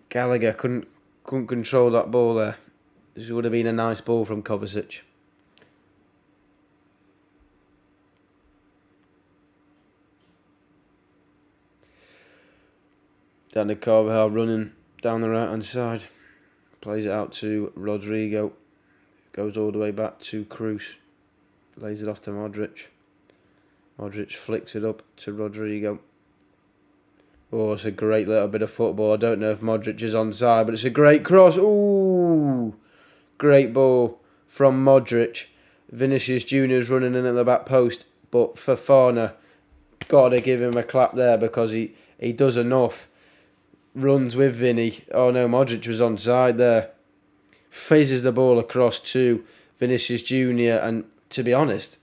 Gallagher couldn't control that ball there. This would have been a nice ball from Kovacic. Danny Carvajal running down the right hand side. Plays it out to Rodrigo. Goes all the way back to Cruz. Lays it off to Modric. Modric flicks it up to Rodrigo. Oh, it's a great little bit of football. I don't know if Modric is onside, but it's a great cross. Ooh! Great ball from Modric. Vinicius Jr.'s running in at the back post, but Fofana, got to give him a clap there because he does enough. Runs with Vinny. Oh no, Modric was onside there. Phases the ball across to Vinicius Jr. and to be honest,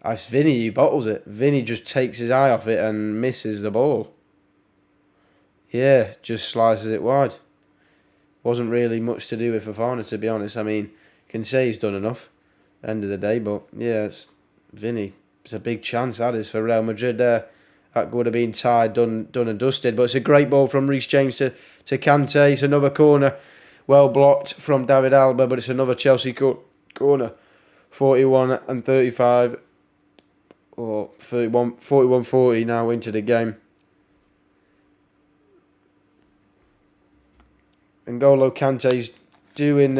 it's Vinny who bottles it. Vinny just takes his eye off it and misses the ball. Yeah, just slices it wide. Wasn't really much to do with Fofana, to be honest. I mean, can say he's done enough, end of the day, but yeah, it's Vinny. It's a big chance, that is, for Real Madrid there. That would have been tied, done and dusted. But it's a great ball from Reece James to Kante. It's another corner. Well blocked from David Alba, but it's another Chelsea corner. 41 and 35. Or 41-40 now into the game. N'Golo Kante's doing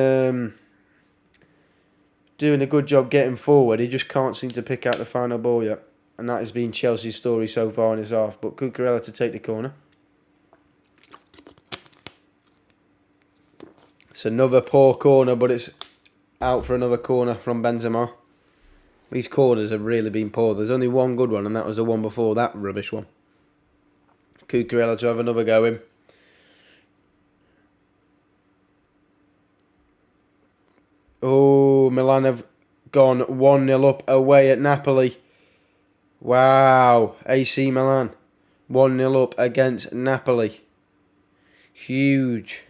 a good job getting forward. He just can't seem to pick out the final ball yet. And that has been Chelsea's story so far in this half. But Cucurella to take the corner. It's another poor corner, but it's out for another corner from Benzema. These corners have really been poor. There's only one good one, and that was the one before that rubbish one. Cucurella to have another go in. Oh, Milan have gone 1-0 up away at Napoli. Wow, AC Milan 1-0 up against Napoli. Huge.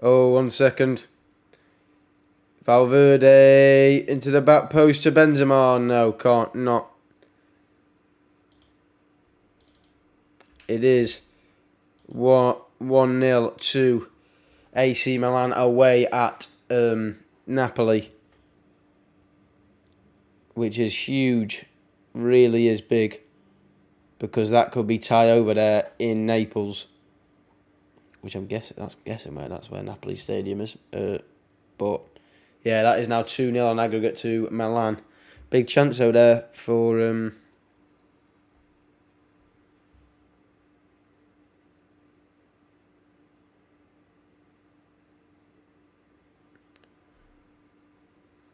Oh, 1 second. Valverde into the back post to Benzema. No, can't not. It is 1-0 to AC Milan away at Napoli, which is huge, really is big, because that could be tie over there in Naples, which I'm guessing that's where Napoli Stadium is. But yeah, that is now 2-0 on aggregate to Milan. Big chance out there for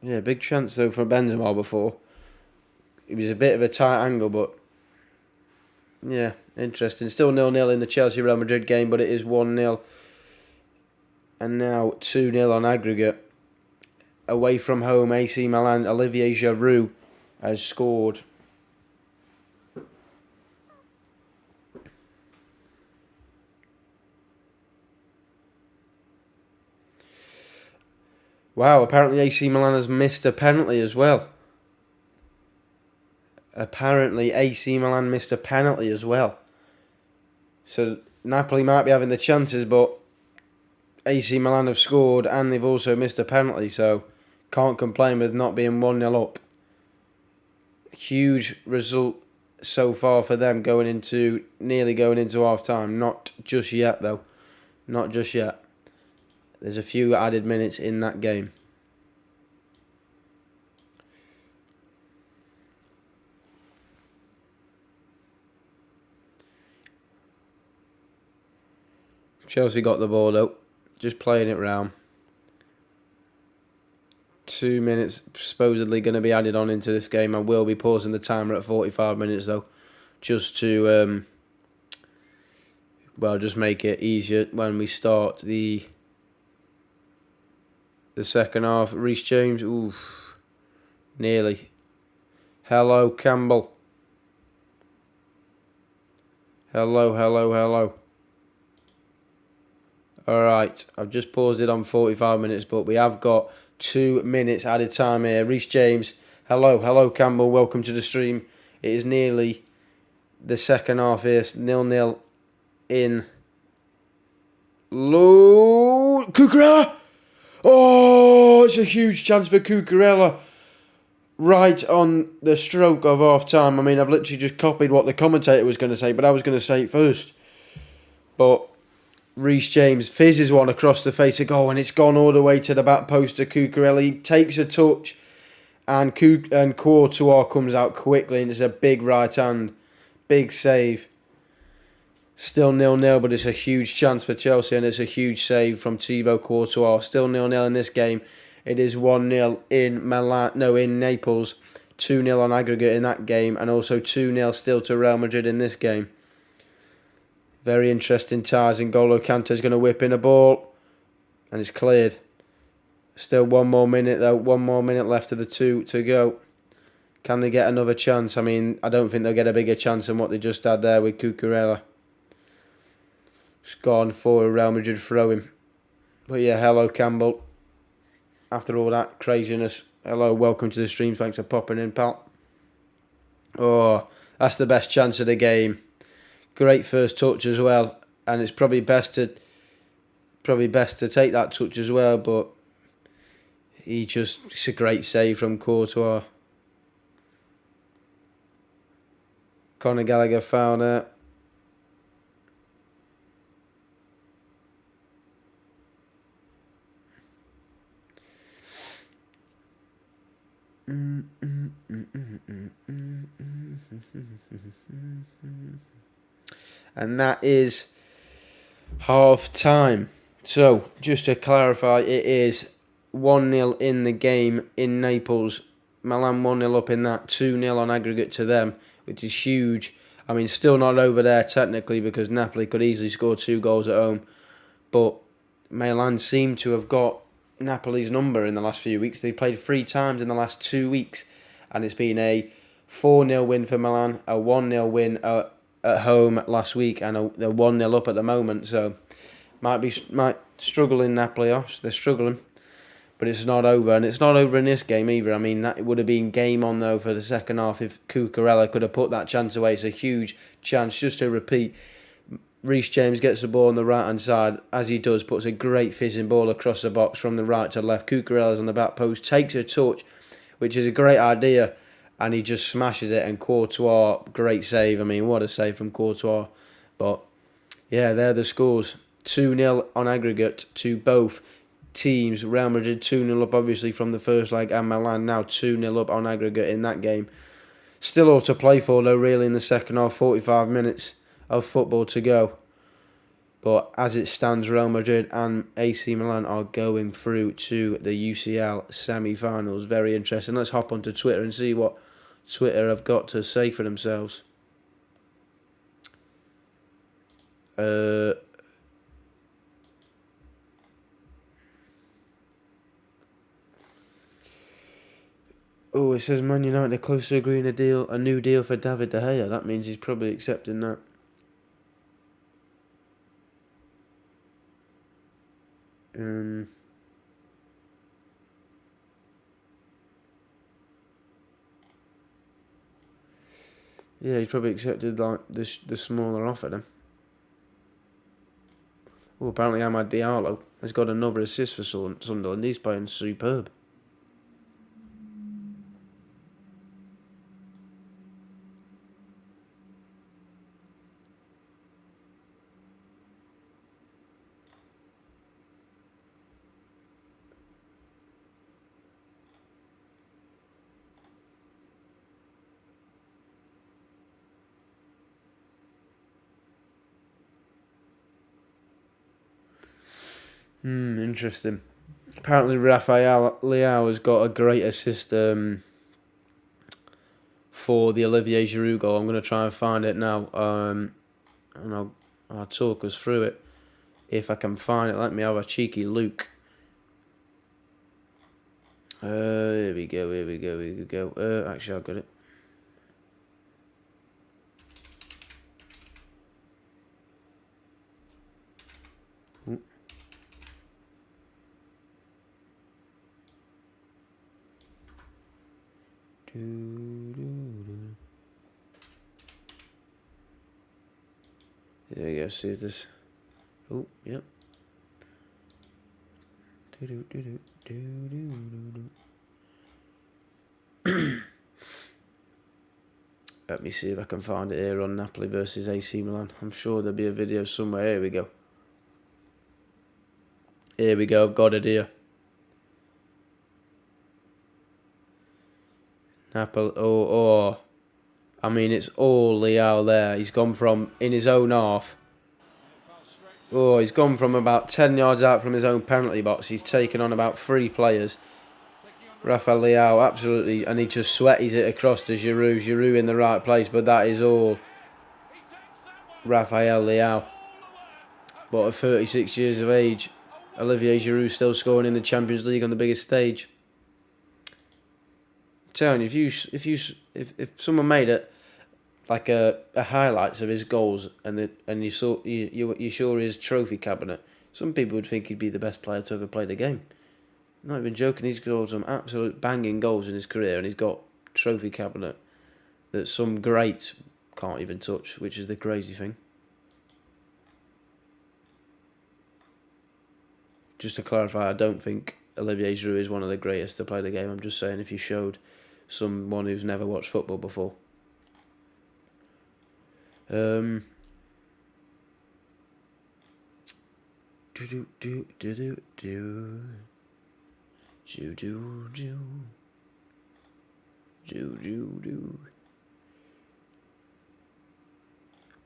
yeah, big chance though for Benzema before. It was a bit of a tight angle, but yeah, interesting. Still 0-0 in the Chelsea-Real Madrid game, but it is 1-0. And now 2-0 on aggregate. Away from home, AC Milan, Olivier Giroud has scored. Wow, apparently AC Milan has missed a penalty as well. So Napoli might be having the chances, but AC Milan have scored and they've also missed a penalty, so can't complain with not being 1-0 up. Huge result so far for them nearly going into half time. Not just yet though. Not just yet. There's a few added minutes in that game. Chelsea got the ball though. Just playing it round. 2 minutes supposedly going to be added on into this game. I will be pausing the timer at 45 minutes though. Just to, just make it easier when we start the second half. Reece James, oof, nearly. Hello, Campbell. Hello. Alright, I've just paused it on 45 minutes, but we have got 2 minutes added time here. Reece James, hello, Campbell, welcome to the stream. It is nearly the second half here, 0-0 in Cucurella! Oh, it's a huge chance for Cucurella. Right on the stroke of half time. I mean, I've literally just copied what the commentator was going to say, but I was going to say it first. But Reece James fizzes one across the face of goal, and it's gone all the way to the back post to Cucurella. Takes a touch, and Courtois comes out quickly, and it's a big right hand. Big save. Still 0-0, but it's a huge chance for Chelsea, and it's a huge save from Thibaut Courtois. Still 0-0 in this game. It is 1-0 in Naples. 2-0 on aggregate in that game, and also 2-0 still to Real Madrid in this game. Very interesting ties. N'Golo Kante's going to whip in a ball, and it's cleared. Still 1 more minute though. 1 more minute left of the 2 to go. Can they get another chance? I mean, I don't think they'll get a bigger chance than what they just had there with Cucurella. It's gone for a Real Madrid throw-in. But yeah, hello Campbell. After all that craziness, hello, welcome to the stream. Thanks for popping in, pal. Oh, that's the best chance of the game. Great first touch as well, and it's probably best to take that touch as well. But it's a great save from Courtois. Conor Gallagher found it. And that is half time. So, just to clarify, it is 1-0 in the game in Naples. Milan 1-0 up in that, 2-0 on aggregate to them, which is huge. I mean, still not over there technically because Napoli could easily score 2 goals at home. But Milan seem to have got Napoli's number in the last few weeks. They've played 3 times in the last 2 weeks, and it's been a 4-0 win for Milan, a 1-0 win at home last week, and they're 1-0 up at the moment. So might struggle in Napoli. They're struggling, but it's not over, and it's not over in this game either. I mean, that would have been game on though for the second half if Cucurella could have put that chance away. It's a huge chance. Just to repeat, Reece James gets the ball on the right-hand side, as he does, puts a great fizzing ball across the box from the right to left. Cucurella's on the back post, takes a touch, which is a great idea, and he just smashes it, and Courtois, great save. I mean, what a save from Courtois. But, yeah, they're the scores. 2-0 on aggregate to both teams. Real Madrid 2-0 up, obviously, from the first leg, and Milan now 2-0 up on aggregate in that game. Still all to play for, though, really, in the second half, 45 minutes of football to go. But as it stands, Real Madrid and AC Milan are going through to the UCL semi-finals. Very interesting. Let's hop onto Twitter and see what Twitter have got to say for themselves. Oh, it says Man United are close to agreeing a new deal for David De Gea. That means he's probably accepting that. Yeah, he's probably accepted like the smaller offer then. Well, apparently Amad Diallo has got another assist for Sunderland. He's playing superb. Interesting. Apparently Rafael Leao has got a great assist for the Olivier Giroud goal. I'm going to try and find it now, and I'll talk us through it if I can find it. Let me have a cheeky look. Here we go. Actually, I've got it. There you go, see this. Oh, yep. Let me see if I can find it here on Napoli versus AC Milan. I'm sure there'll be a video somewhere. Here we go. Here we go. I've got it here. Napoli. Oh. I mean, it's all Leao there. He's gone from, in his own half. Oh, he's gone from about 10 yards out from his own penalty box. He's taken on about 3 players. Rafael Leao, absolutely. And he just sweaties it across to Giroud. Giroud in the right place, but that is all Rafael Leao. But at 36 years of age, Olivier Giroud still scoring in the Champions League on the biggest stage. I'm telling you, if someone made it like a highlights of his goals and you saw his trophy cabinet, some people would think he'd be the best player to ever play the game. I'm not even joking. He's scored some absolute banging goals in his career, and he's got trophy cabinet that some greats can't even touch, which is the crazy thing. Just to clarify, I don't think Olivier Giroud is one of the greatest to play the game. I'm just saying if you showed someone who's never watched football before. Do.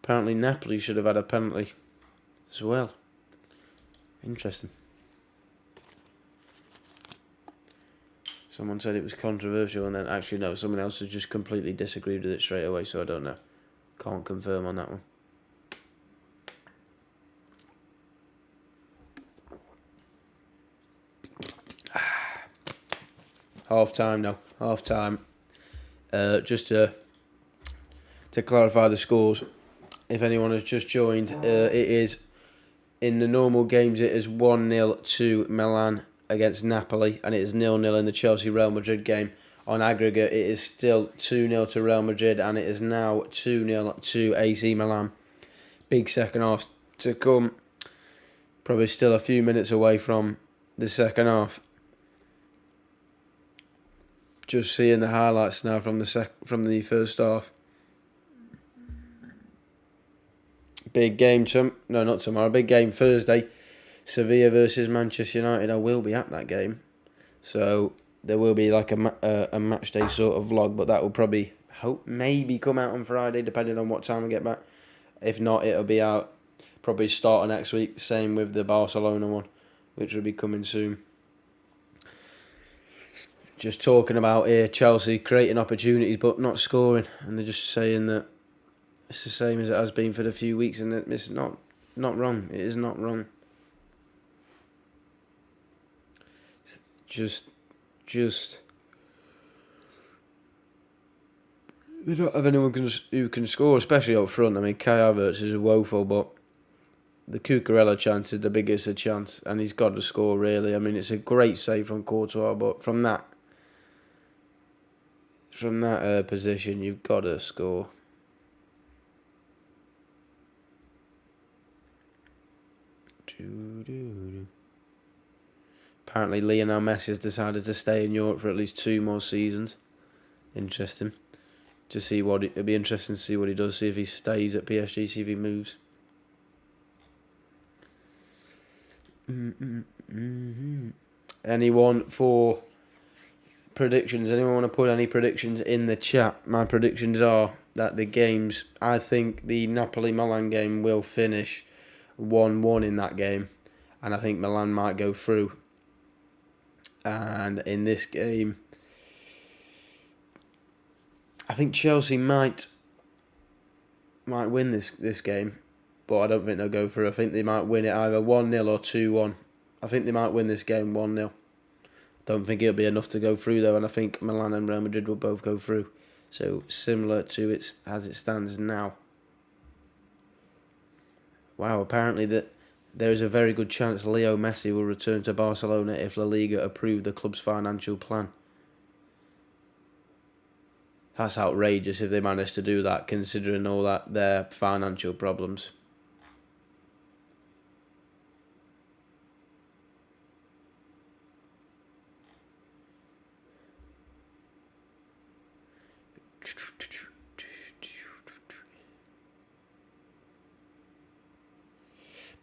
Apparently Napoli should have had a penalty as well. Interesting. Someone said it was controversial, and then actually no, someone else has just completely disagreed with it straight away, so I don't know. Can't confirm on that one. Half time now. Half time. Just to clarify the scores, if anyone has just joined, it is in the normal games. It is 1-0 to Milan against Napoli, and it is 0-0 in the Chelsea Real Madrid game. On aggregate, it is still 2-0 to Real Madrid, and it is now 2-0 to AC Milan. Big second half to come. Probably still a few minutes away from the second half. Just seeing the highlights now from the first half. Big game not tomorrow. Big game Thursday. Sevilla versus Manchester United. I will be at that game, so there will be like a match day sort of vlog, but that will probably maybe come out on Friday, depending on what time I get back. If not, it'll be out probably start of next week. Same with the Barcelona one, which will be coming soon. Just talking about here, Chelsea creating opportunities but not scoring, and they're just saying that it's the same as it has been for the few weeks, and that it's not wrong. It is not wrong. Just they don't have anyone who can score, especially up front. I mean, Kai Havertz is woeful, but the Cucurella chance is the biggest chance, and he's got to score, really. I mean, it's a great save from Courtois, but from that position, you've got to score. Apparently, Lionel Messi has decided to stay in Europe for at least 2 more seasons. Interesting. To see it'd be interesting to see what he does. See if he stays at PSG. See if he moves. Anyone for predictions? Anyone want to put any predictions in the chat? My predictions are that the games. I think the Napoli-Milan game will finish 1-1 in that game, and I think Milan might go through. And in this game, I think Chelsea might win this game, but I don't think they'll go through. I think they might win it either 1-0 or 2-1. I think they might win this game 1-0. Don't think it'll be enough to go through though, and I think Milan and Real Madrid will both go through. So similar to it as it stands now. Wow, apparently that there is a very good chance Leo Messi will return to Barcelona if La Liga approve the club's financial plan. That's outrageous if they manage to do that, considering all that their financial problems.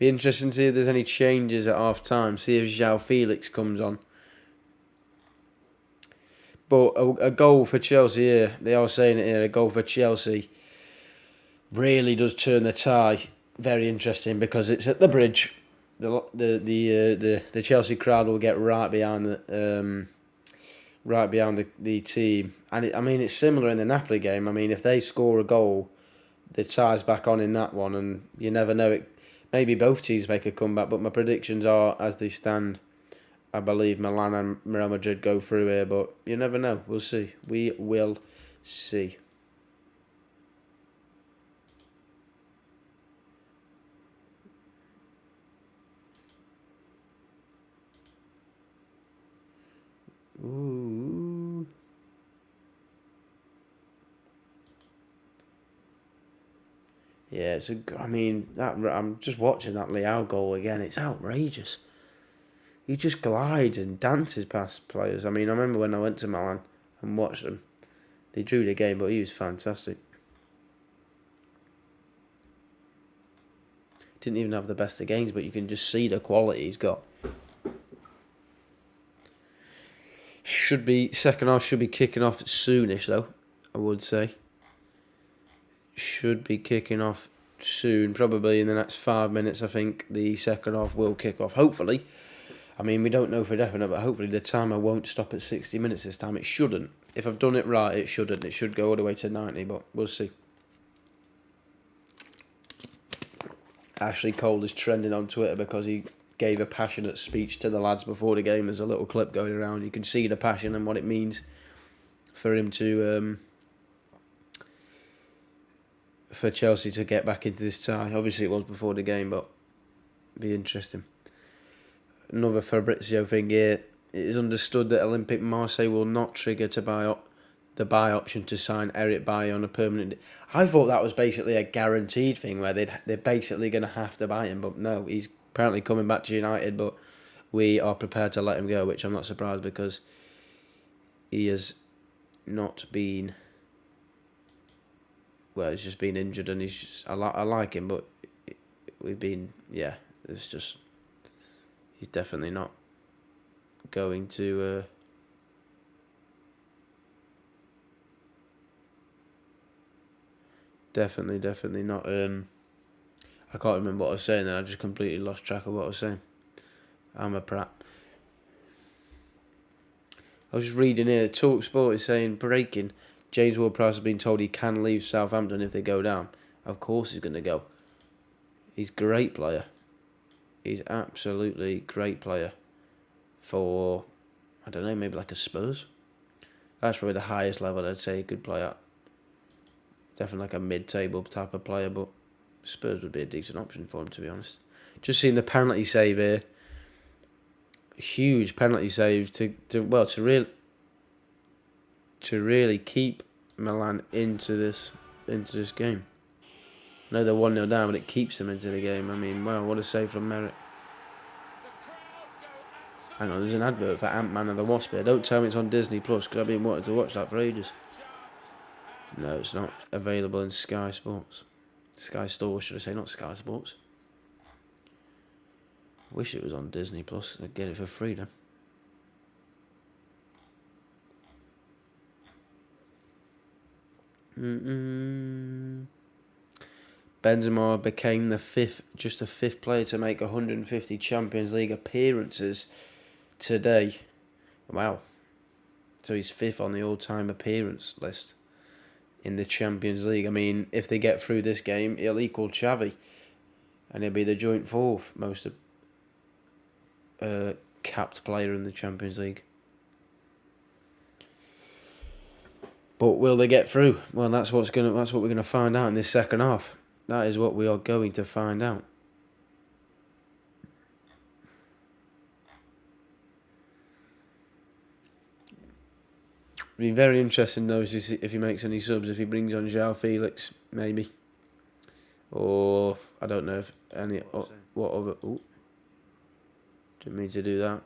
Be interesting to see if there's any changes at half time. See if João Felix comes on. But a goal for Chelsea here, they are saying it here, a goal for Chelsea really does turn the tie. Very interesting because it's at the bridge. The Chelsea crowd will get right behind the team, and it's similar in the Napoli game. I mean, if they score a goal, the tie's back on in that one, and you never know. It maybe both teams make a comeback, but my predictions are as they stand. I believe Milan and Real Madrid go through here, but you never know. We'll see. We will see. Ooh. Yeah, I'm just watching that Leao goal again. It's outrageous. He just glides and dances past players. I remember when I went to Milan and watched them. They drew the game, but he was fantastic. Didn't even have the best of games, but you can just see the quality he's got. Second half should be kicking off soonish though, I would say. Should be kicking off soon, probably in the next 5 minutes. I think the second half will kick off. Hopefully. We don't know for definite, but hopefully the timer won't stop at 60 minutes this time. It shouldn't. If I've done it right, it shouldn't. It should go all the way to 90, but we'll see. Ashley Cole is trending on Twitter because he gave a passionate speech to the lads before the game. There's a little clip going around. You can see the passion and what it means for him to... for Chelsea to get back into this tie. Obviously it was before the game, but it'd be interesting. Another Fabrizio thing here. It is understood that Olympique Marseille will not trigger the buy option to sign Eric Bailly on a permanent... I thought that was basically a guaranteed thing where they're basically going to have to buy him, but no, he's apparently coming back to United, but we are prepared to let him go, which I'm not surprised because he has not been... Well, he's just been injured and he's just... I like him, but we've been... Yeah, it's just... He's definitely not going to... Definitely not... I can't remember what I was saying then. I just completely lost track of what I was saying. I'm a prat. I was just reading here. TalkSport is saying, breaking... James Ward-Prowse has been told he can leave Southampton if they go down. Of course he's going to go. He's a great player. He's absolutely great player for, I don't know, maybe like a Spurs. That's probably the highest level I'd say he could play at. Definitely like a mid-table type of player, but Spurs would be a decent option for him, to be honest. Just seeing the penalty save here. Huge penalty save to really keep Milan into this game. I know they're 1-0 down, but it keeps them into the game. Wow, what a save from Merritt. Hang on, there's an advert for Ant-Man and the Wasp here. Don't tell me it's on Disney Plus, because I've been wanting to watch that for ages. No, it's not available in Sky Sports. Sky Store, should I say, not Sky Sports. Wish it was on Disney Plus. I'd get it for free then. Benzema became the fifth player to make 150 Champions League appearances today. Wow. So he's fifth on the all-time appearance list in the Champions League. If they get through this game, he'll equal Xavi. And he'll be the joint fourth most capped player in the Champions League. But will they get through? Well, that's what we're gonna find out in this second half. That is what we are going to find out. It'll be very interesting though if he makes any subs. If he brings on João Felix, maybe, or I don't know if any what other. Oh, didn't mean to do that.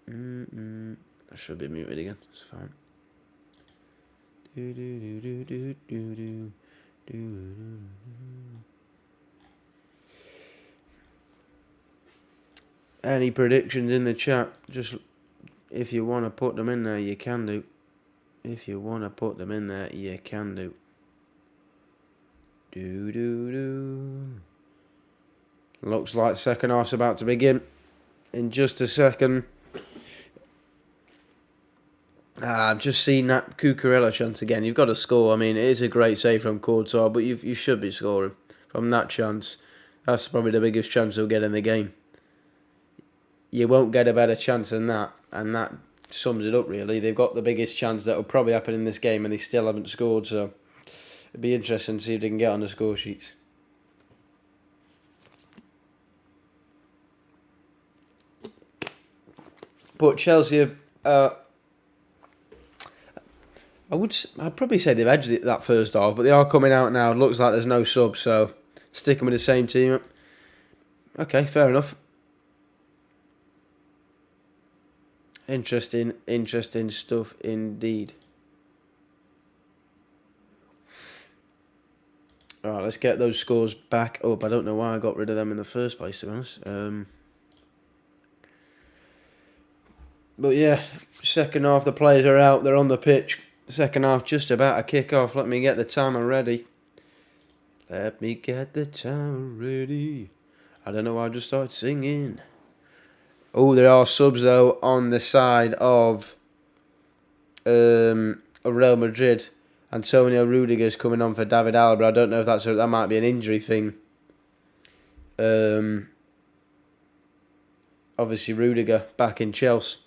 I should be muted again. It's fine. Any predictions in the chat? Just if you want to put them in there, you can do. If you want to put them in there, you can do. Looks like second half's about to begin. In just a second. I've just seen that Cucurella chance again. You've got to score. I mean, it is a great save from Courtois, but you should be scoring from that chance. That's probably the biggest chance he'll get in the game. You won't get a better chance than that, and that sums it up, really. They've got the biggest chance that will probably happen in this game, and they still haven't scored, so it'd be interesting to see if they can get on the score sheets. But Chelsea, I'd probably say they've edged it that first half, but they are coming out now. It looks like there's no subs, so sticking with the same team. Okay, fair enough. Interesting stuff indeed. Alright, let's get those scores back up. I don't know why I got rid of them in the first place, to be honest. But yeah, second half, the players are out. They're on the pitch. Second half just about to kick off. Let me get the timer ready. Let me get the timer ready. I don't know why I just started singing. Oh, there are subs, though, on the side of Real Madrid. Antonio Rudiger's coming on for David Alaba. I don't know if that might be an injury thing. Obviously, Rudiger back in Chelsea.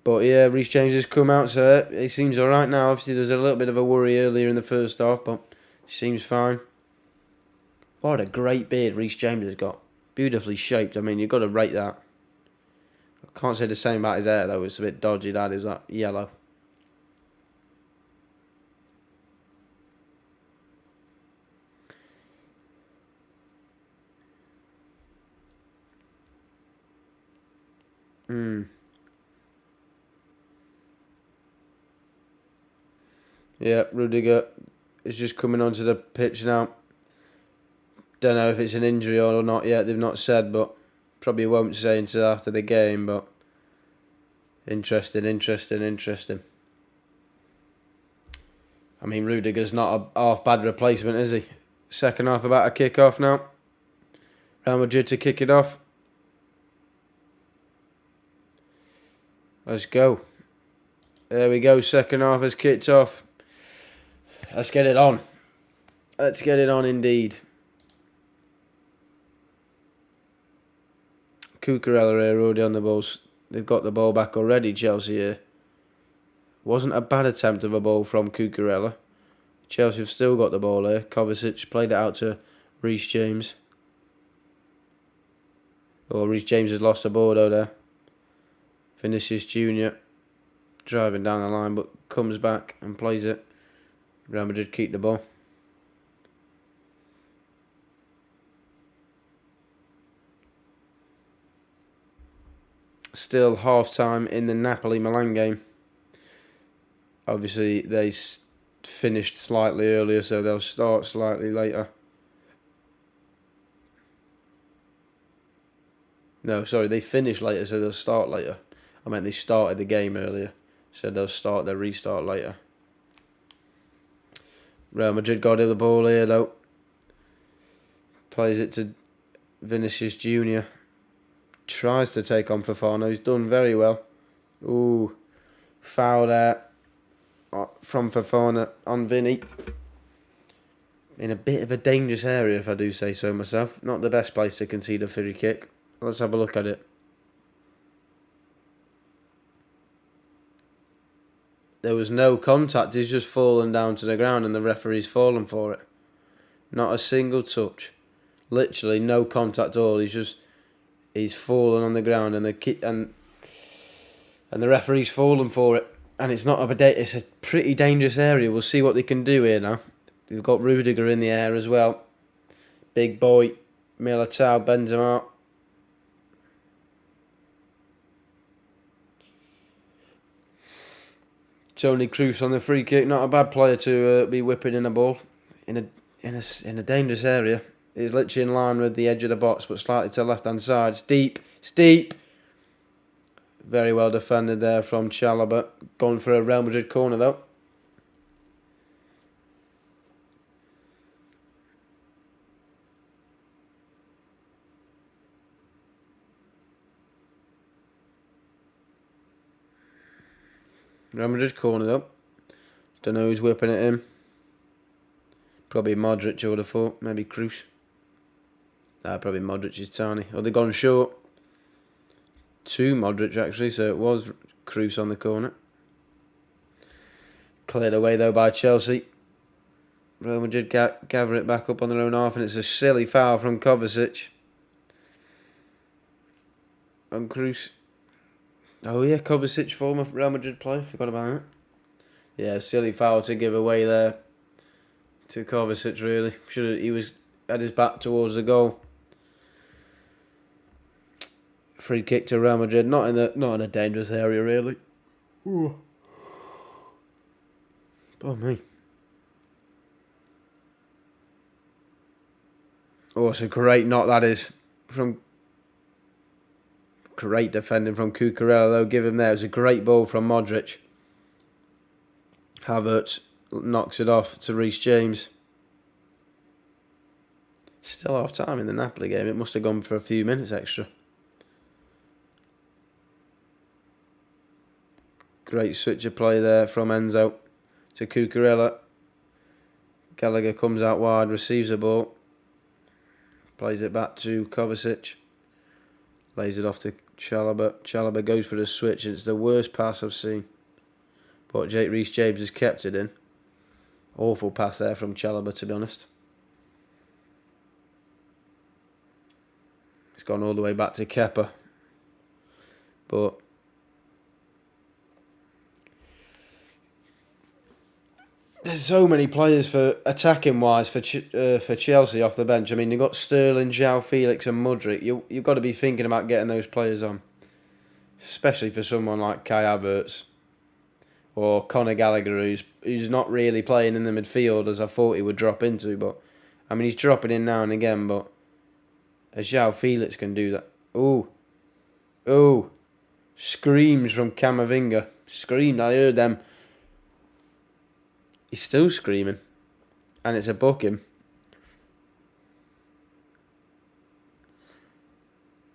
But yeah, Reece James has come out, so he seems alright now. Obviously, there was a little bit of a worry earlier in the first half, but he seems fine. What a great beard Reece James has got. Beautifully shaped. I mean, you've got to rate that. I can't say the same about his hair, though. It's a bit dodgy, that is, that yellow. Yeah, Rudiger is just coming onto the pitch now. Don't know if it's an injury or not yet. They've not said, but probably won't say until after the game. But interesting. I mean, Rudiger's not a half bad replacement, is he? Second half about to kick off now. Real Madrid to kick it off. Let's go. There we go. Second half has kicked off. Let's get it on. Let's get it on indeed. Cucurella here already on the balls. They've got the ball back already, Chelsea here. Wasn't a bad attempt of a ball from Cucurella. Chelsea have still got the ball here. Kovacic played it out to Reece James. Oh, Reece James has lost the ball though there. Vinicius Jr. driving down the line, but comes back and plays it. Real Madrid keep the ball. Still half-time in the Napoli-Milan game. Obviously, they finished slightly earlier, so they'll start slightly later. No, sorry, they finished later, so they'll start later. I meant they started the game earlier, so they'll restart later. Real Madrid got the ball here, though. Plays it to Vinicius Jr. Tries to take on Fofana. He's done very well. Ooh, foul there from Fofana on Vinny. In a bit of a dangerous area, if I do say so myself. Not the best place to concede a free kick. Let's have a look at it. There was no contact. He's just fallen down to the ground and the referee's fallen for it. Not a single touch. Literally no contact at all. He's fallen on the ground and the referee's fallen for it. And it's a pretty dangerous area. We'll see what they can do here now. They've got Rudiger in the air as well. Big boy. Militao, Benzema. Tony Kroos on the free kick. Not a bad player to be whipping in a ball in a dangerous area. It's literally in line with the edge of the box, but slightly to the left-hand side. It's deep. It's deep. Very well defended there from Chalobah. Going for a Real Madrid corner, though. Real Madrid corner, though. Don't know who's whipping it in. Probably Modric, I would have thought. Maybe Kroos. Probably Modric is tiny. Oh, they've gone short. To Modric, actually, so it was Kroos on the corner. Cleared away, though, by Chelsea. Real Madrid gather it back up on their own half, and it's a silly foul from Kovacic. On Kroos. Oh, yeah, Kovacic, former Real Madrid player. Forgot about it. Yeah, silly foul to give away there to Kovacic, really. He was had his back towards the goal. Free kick to Real Madrid, not in a dangerous area, really. Ooh. Oh, me. Oh, it's a great knock that is. Great defending from Cucurella, though. Give him there. It was a great ball from Modric. Havertz knocks it off to Reece James. Still half time in the Napoli game. It must have gone for a few minutes extra. Great switch of play there from Enzo to Cucurella. Gallagher comes out wide, receives the ball. Plays it back to Kovacic. Lays it off to Chalobah. Chalobah goes for the switch, and it's the worst pass I've seen. But Reece James has kept it in. Awful pass there from Chalobah, to be honest. It's gone all the way back to Kepa. But there's so many players for attacking wise for Chelsea off the bench. I mean, they've got Sterling, João Felix and Mudryk. You've got to be thinking about getting those players on. Especially for someone like Kai Havertz or Conor Gallagher, who's not really playing in the midfield as I thought he would drop into. But I mean, he's dropping in now and again, but as João Felix can do that. Oh, screams from Camavinga. Screamed, I heard them. He's still screaming. And it's a booking.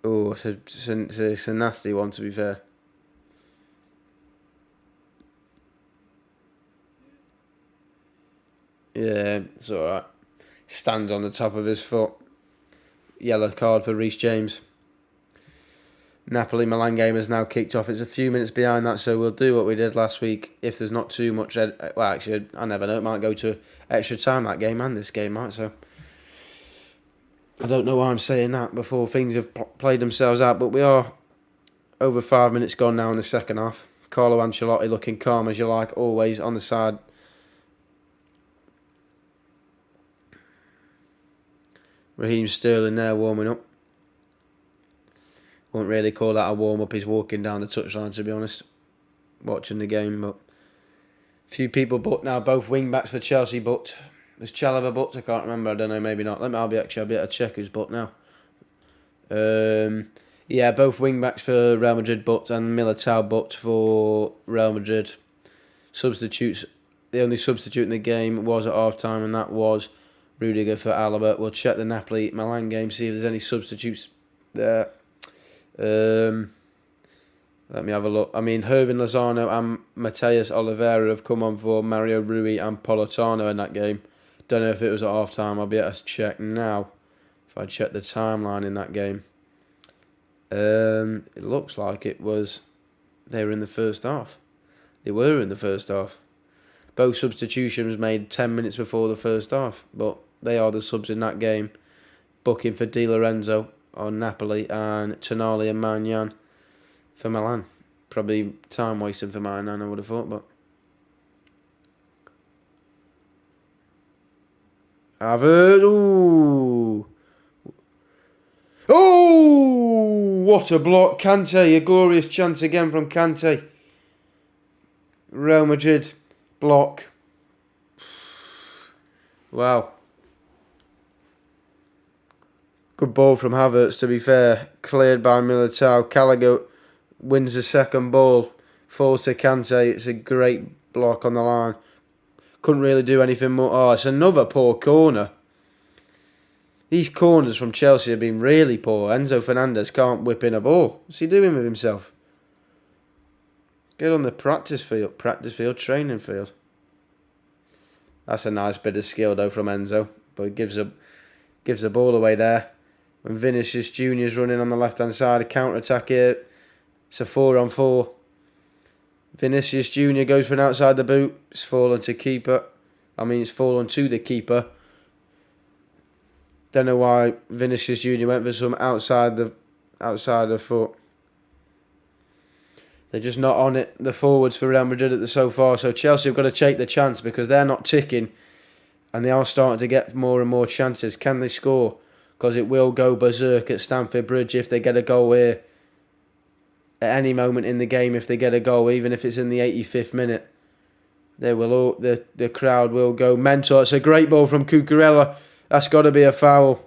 Oh, it's a nasty one, to be fair. Yeah, it's alright. Stands on the top of his foot. Yellow card for Reece James. Napoli-Milan game has now kicked off. It's a few minutes behind that, so we'll do what we did last week. If there's not too much... Well, actually, I never know. It might go to extra time, that game, and this game might, so... I don't know why I'm saying that before things have played themselves out, but we are over 5 minutes gone now in the second half. Carlo Ancelotti looking calm, as you like, always, on the side. Raheem Sterling there warming up. Won't really call that a warm-up. He's walking down the touchline, to be honest, watching the game. But a few people booked now. Both wing-backs for Chelsea booked. Was Chalobah booked? I can't remember. I don't know. Maybe not. I'll be able to check who's booked now. Yeah, both wing-backs for Real Madrid booked and Militao booked for Real Madrid. Substitutes. The only substitute in the game was at half-time, and that was Rudiger for Alaba. We'll check the Napoli-Milan game, see if there's any substitutes there. Let me have a look. I mean, Hervin Lozano and Mateus Oliveira have come on for Mario Rui and Politano in that game. Don't know if it was at half time. I'll be able to check now. If I check the timeline in that game, it looks like it was. They were in the first half. They were in the first half. Both substitutions made 10 minutes before the first half, but they are the subs in that game. Booking for Di Lorenzo on Napoli and Tonali and Magnan for Milan. Probably time wasting for Magnan, I would have thought, but Havertz, what a block. Kante, a glorious chance again from Kante. Real Madrid block. Wow. Good ball from Havertz, to be fair. Cleared by Militao. Callagher wins the second ball. Falls to Kante. It's a great block on the line. Couldn't really do anything more. Oh, it's another poor corner. These corners from Chelsea have been really poor. Enzo Fernandez can't whip in a ball. What's he doing with himself? Get on the practice field, training field. That's a nice bit of skill though from Enzo, but he gives the ball away there. When Vinicius Junior's running on the left hand side, a counter attack here. It's a 4-on-4. Vinicius Junior goes for an outside the boot. It's fallen to keeper. It's fallen to the keeper. Don't know why Vinicius Junior went for some outside the foot. They're just not on it, the forwards for Real Madrid so far. So Chelsea have got to take the chance because they're not ticking. And they are starting to get more and more chances. Can they score? Because it will go berserk at Stamford Bridge if they get a goal here. At any moment in the game, if they get a goal, even if it's in the 85th minute, the crowd will go mental. It's a great ball from Cucurella. That's got to be a foul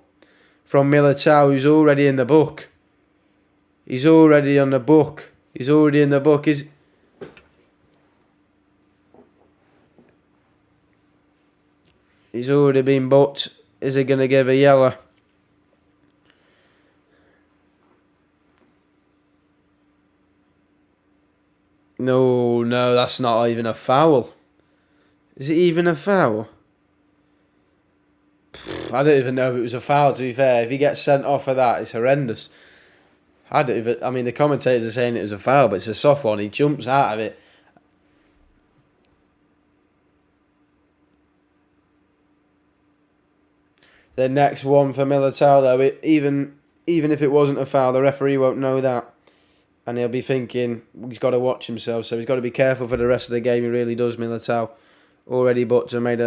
from Militao, who's already in the book. He's already on the book. He's already in the book. He's already been booked. Is he going to give a yellow? No, that's not even a foul. Is it even a foul? I don't even know if it was a foul, to be fair. If he gets sent off for that, it's horrendous. The commentators are saying it was a foul, but it's a soft one. He jumps out of it. The next one for Militao, though, even if it wasn't a foul, the referee won't know that. And he'll be thinking he's got to watch himself, so he's got to be careful for the rest of the game. He really does, Militao. Already booked and made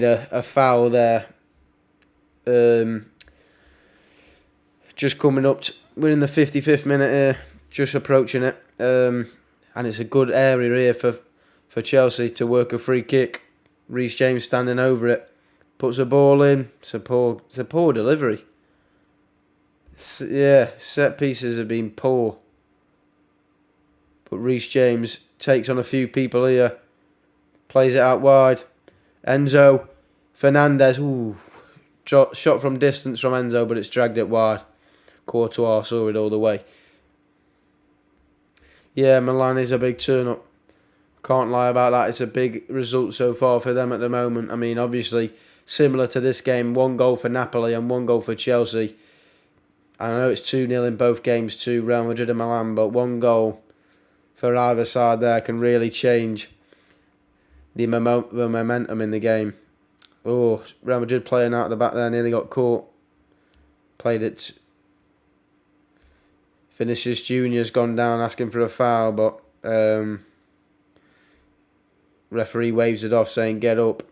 a foul there. Just coming up, we're in the 55th minute here, just approaching it. And it's a good area here for Chelsea to work a free kick. Reece James standing over it, puts the ball in. It's a poor delivery. Yeah, set pieces have been poor. But Reece James takes on a few people here. Plays it out wide. Enzo Fernandez. Shot from distance from Enzo, but it's dragged it wide. Courtois saw it all the way. Yeah, Milan is a big turn-up. Can't lie about that. It's a big result so far for them at the moment. Obviously, similar to this game, 1 goal for Napoli and 1 goal for Chelsea. I know it's 2-0 in both games to Real Madrid and Milan, but 1 goal for either side there can really change the momentum in the game. Oh, Real Madrid playing out the back there, nearly got caught. Played it. Vinicius Junior's gone down asking for a foul, but referee waves it off saying get up.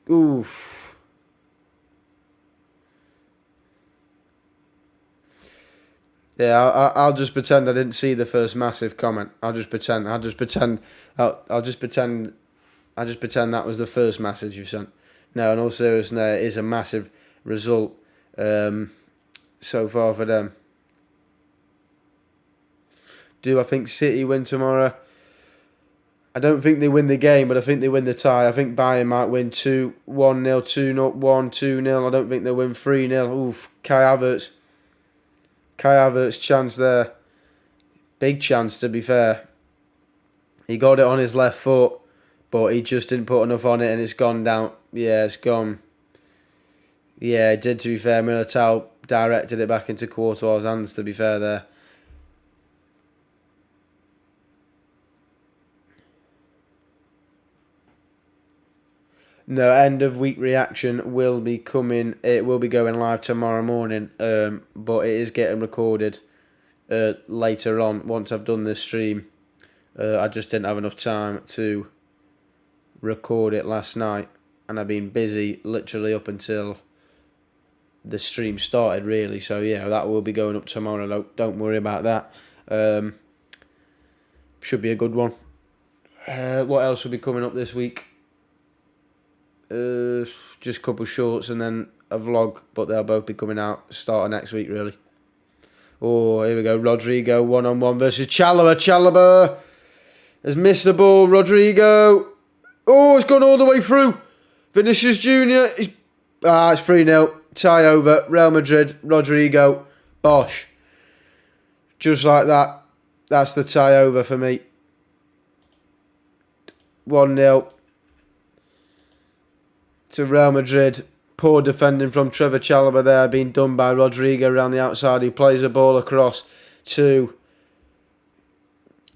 Oof. Yeah, I'll just pretend I didn't see the first massive comment. I'll just pretend that was the first message you sent. No, in all seriousness, it is a massive result so far for them. Do I think City win tomorrow? I don't think they win the game, but I think they win the tie. I think Bayern might win 2-1-0, 2-0, 1-2-0. I don't think they'll win 3-0. Oof, Kai Havertz chance there. Big chance, to be fair. He got it on his left foot, but he just didn't put enough on it and it's gone down. Yeah, it's gone. Yeah, it did, to be fair. Militao directed it back into Courtois' hands, to be fair there. No, end of week reaction will be coming. It will be going live tomorrow morning, but it is getting recorded later on once I've done this stream. I just didn't have enough time to record it last night, and I've been busy literally up until the stream started, really. So yeah, that will be going up tomorrow. Don't worry about that. Should be a good one. What else will be coming up this week? Just a couple shorts and then a vlog, but they'll both be coming out start of next week, really. Oh, here we go. Rodrigo 1-on-1 versus Chalobah. Chalobah has missed the ball. Rodrigo. Oh, it's gone all the way through. Vinicius Jr. It's 3-0. Tie over. Real Madrid. Rodrigo. Bosh. Just like that. That's the tie over for me. 1-0 to Real Madrid. Poor defending from Trevor Chalobah there, being done by Rodrigo around the outside. He plays the ball across to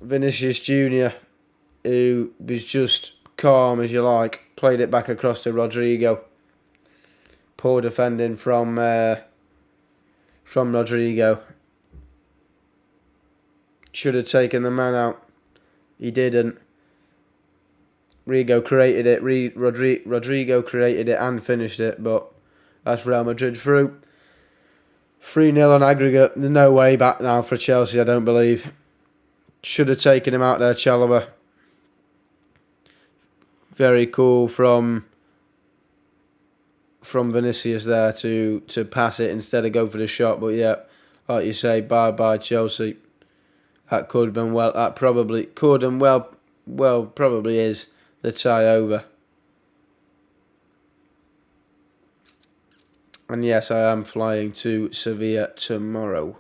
Vinicius Jr., who was just calm as you like. Played it back across to Rodrigo. Poor defending from Rodrigo. Should have taken the man out. He didn't. Rodrigo created it and finished it, but that's Real Madrid through. 3-0 on aggregate. There's no way back now for Chelsea, I don't believe. Should have taken him out there, Chalobah. Very cool from Vinicius there to pass it instead of go for the shot. But yeah, like you say, bye Chelsea. That could have been well. That probably could and probably is the tie over. And yes, I am flying to Sevilla tomorrow.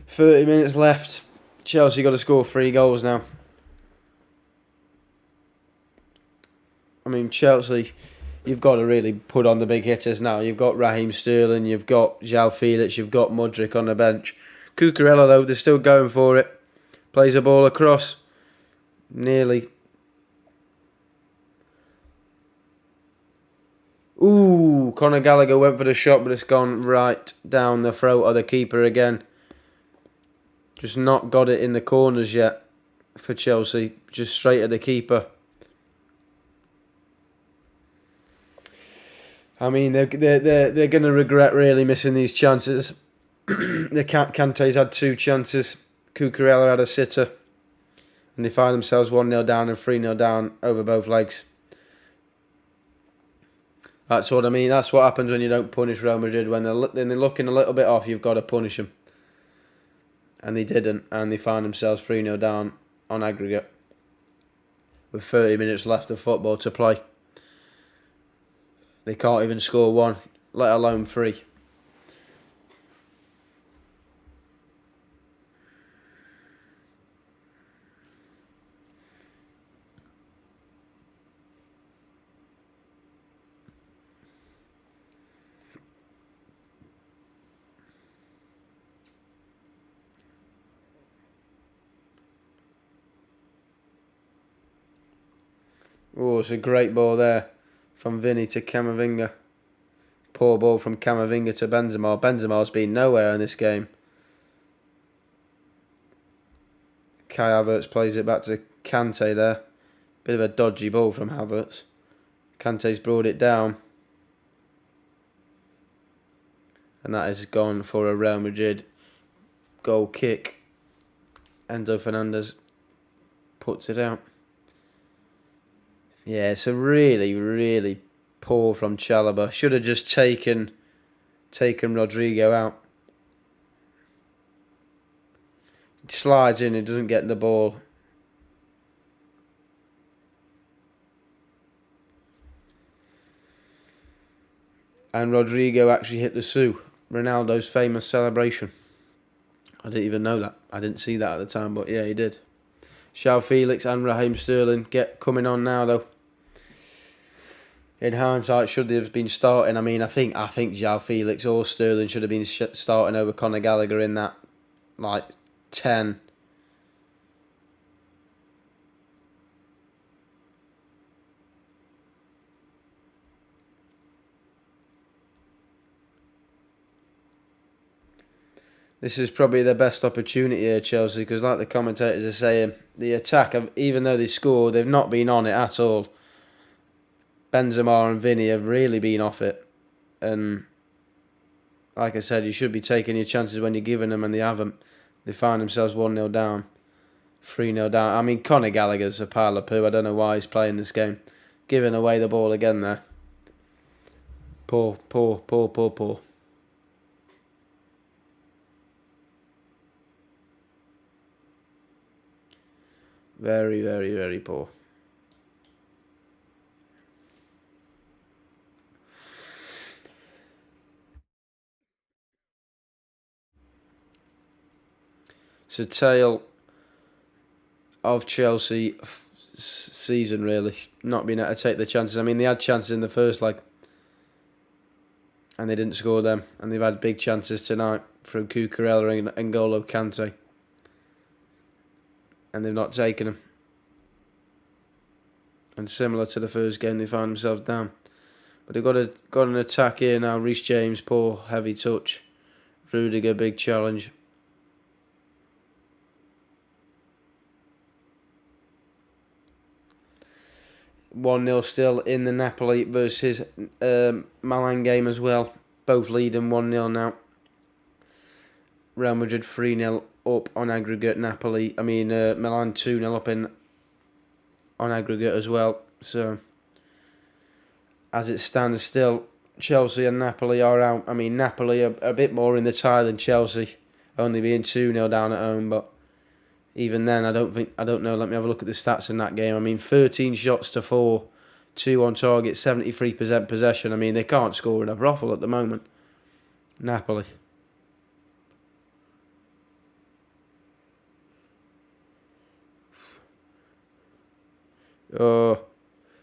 .30 minutes left. Chelsea got to score 3 goals now. I mean, Chelsea, you've got to really put on the big hitters now. You've got Raheem Sterling, you've got João Felix, you've got Modric on the bench. Cucurella, though, they're still going for it. Plays the ball across. Nearly. Ooh, Conor Gallagher went for the shot, but it's gone right down the throat of the keeper again. Just not got it in the corners yet for Chelsea. Just straight at the keeper. I mean, they're going to regret really missing these chances. Kante's had 2 chances. Cucurella had a sitter. And they find themselves 1-0 down and 3-0 down over both legs. That's what I mean. That's what happens when you don't punish Real Madrid. When they're looking a little bit off, you've got to punish them. And they didn't. And they find themselves 3-0 down on aggregate. With 30 minutes left of football to play. They can't even score 1, let alone 3. Oh, it's a great ball there from Vinny to Camavinga. Poor ball from Camavinga to Benzema. Benzema's been nowhere in this game. Kai Havertz plays it back to Kante there. Bit of a dodgy ball from Havertz. Kante's brought it down. And that has gone for a Real Madrid goal kick. Enzo Fernandez puts it out. Yeah, it's a really, really poor from Chalobah. Should have just taken Rodrigo out. He slides in, he doesn't get the ball. And Rodrigo actually hit the Sue, Ronaldo's famous celebration. I didn't even know that. I didn't see that at the time, but yeah, he did. João Felix and Raheem Sterling coming on now, though. In hindsight, should they have been starting? I mean, I think João Felix or Sterling should have been starting over Conor Gallagher in that, 10. This is probably their best opportunity here, Chelsea, because like the commentators are saying, the attack, even though they scored, they've not been on it at all. Benzema and Vinny have really been off it. And like I said, you should be taking your chances when you're giving them, and they haven't. They find themselves 1-0 down, 3-0 down. I mean, Conor Gallagher's a pile of poo. I don't know why he's playing this game. Giving away the ball again there. Poor. Very, very, very poor. It's a tale of Chelsea season, really. Not being able to take the chances. I mean, they had chances in the first leg, and they didn't score them. And they've had big chances tonight from Cucurella and N'Golo Kante, and they've not taken them. And similar to the first game, they found themselves down. But they've got an attack here now. Reece James, poor, heavy touch. Rudiger, big challenge. (1-0) still in the Napoli versus Milan game as well. Both leading 1-0 now. Real Madrid 3-0 up on aggregate. Milan 2-0 up on aggregate as well. So, as it stands still, Chelsea and Napoli are out. I mean, Napoli are a bit more in the tie than Chelsea, only being 2-0 down at home. But even then, I don't know. Let me have a look at the stats in that game. I mean, 13 shots to 4, 2 on target, 73% possession. I mean, they can't score in a brothel at the moment. Napoli.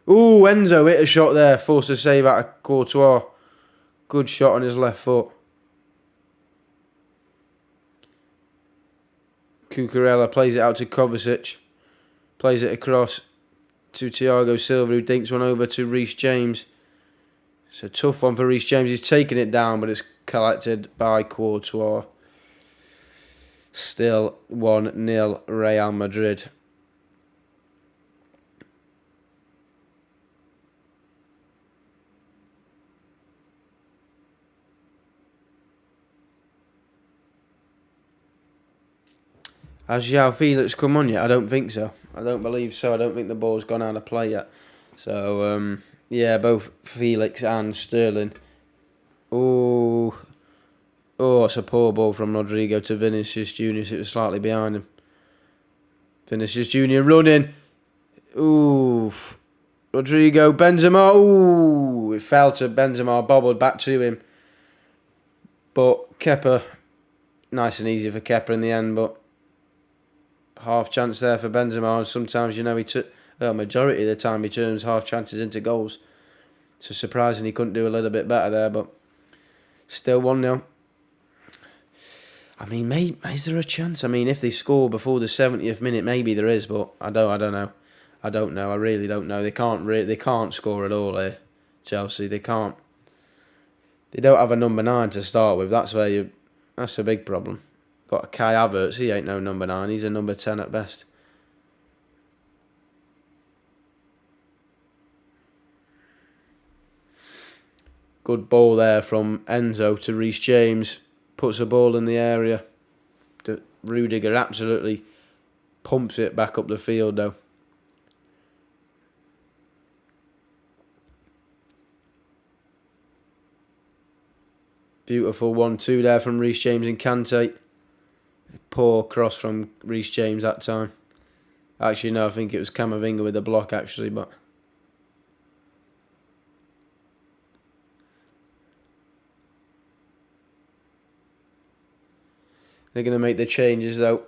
Enzo hit a shot there, forced a save out of Courtois. Good shot on his left foot. Cucurella plays it out to Kovacic. Plays it across to Thiago Silva, who dinks one over to Reece James. It's a tough one for Reece James. He's taken it down, but it's collected by Courtois. Still 1-0 Real Madrid. Has João Felix come on yet? I don't think so. I don't believe so. I don't think the ball's gone out of play yet. So, both Felix and Sterling. Oh, it's a poor ball from Rodrigo to Vinicius Junior. It was slightly behind him. Vinicius Junior running. Rodrigo, Benzema. It fell to Benzema, bobbled back to him. But Kepa, nice and easy for Kepa in the end, but half chance there for Benzema. And sometimes, he took majority of the time he turns half chances into goals. So surprising he couldn't do a little bit better there, but still 1-0. I mean, is there a chance? I mean, if they score before the 70th minute, maybe there is, but I don't know. I don't know. I really don't know. They can't score at all here, Chelsea. They can't. They don't have a number 9 to start with. That's a big problem. Got Kai Havertz. He ain't no number 9. He's a number 10 at best. Good ball there from Enzo to Reece James. Puts a ball in the area. Rudiger absolutely pumps it back up the field though. Beautiful 1-2 there from Reece James and Kante. Poor cross from Reece James that time. Actually, no, I think it was Camavinga with the block actually, but they're going to make the changes though.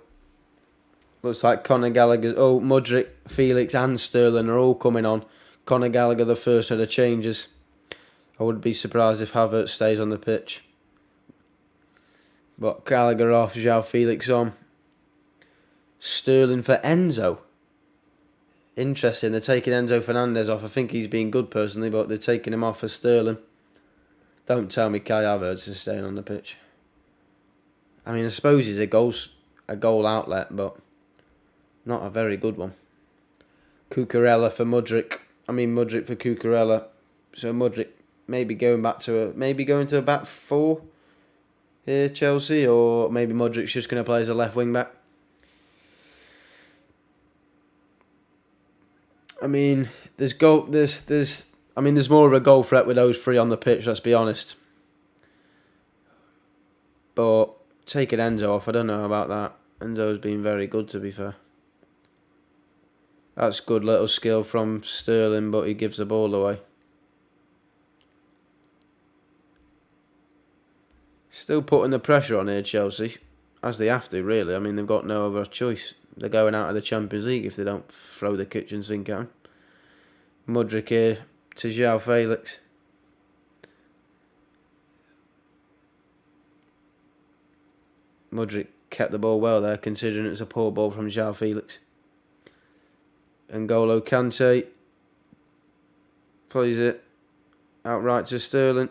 Looks like Conor Gallagher, Mudryk, Felix and Sterling are all coming on. Conor Gallagher the first of the changes. I wouldn't be surprised if Havertz stays on the pitch. But Gallagher off, João Felix on. Sterling for Enzo. Interesting, they're taking Enzo Fernandez off. I think he's been good personally, but they're taking him off for Sterling. Don't tell me Kai Havertz is staying on the pitch. I mean, I suppose he's a goal outlet, but not a very good one. Cucurella for Mudryk. Mudryk for Cucurella. So Mudryk maybe going to a back four here, Chelsea, or maybe Mudryk's just going to play as a left wing back. I mean, there's more of a goal threat with those three on the pitch. Let's be honest. But taking Enzo off, I don't know about that. Enzo's been very good, to be fair. That's good little skill from Sterling, but he gives the ball away. Still putting the pressure on here, Chelsea, as they have to, really. I mean, they've got no other choice. They're going out of the Champions League if they don't throw the kitchen sink at him. Mudryk here to João Felix. Mudryk kept the ball well there, considering it's a poor ball from João Felix. N'Golo Kante plays it outright to Sterling.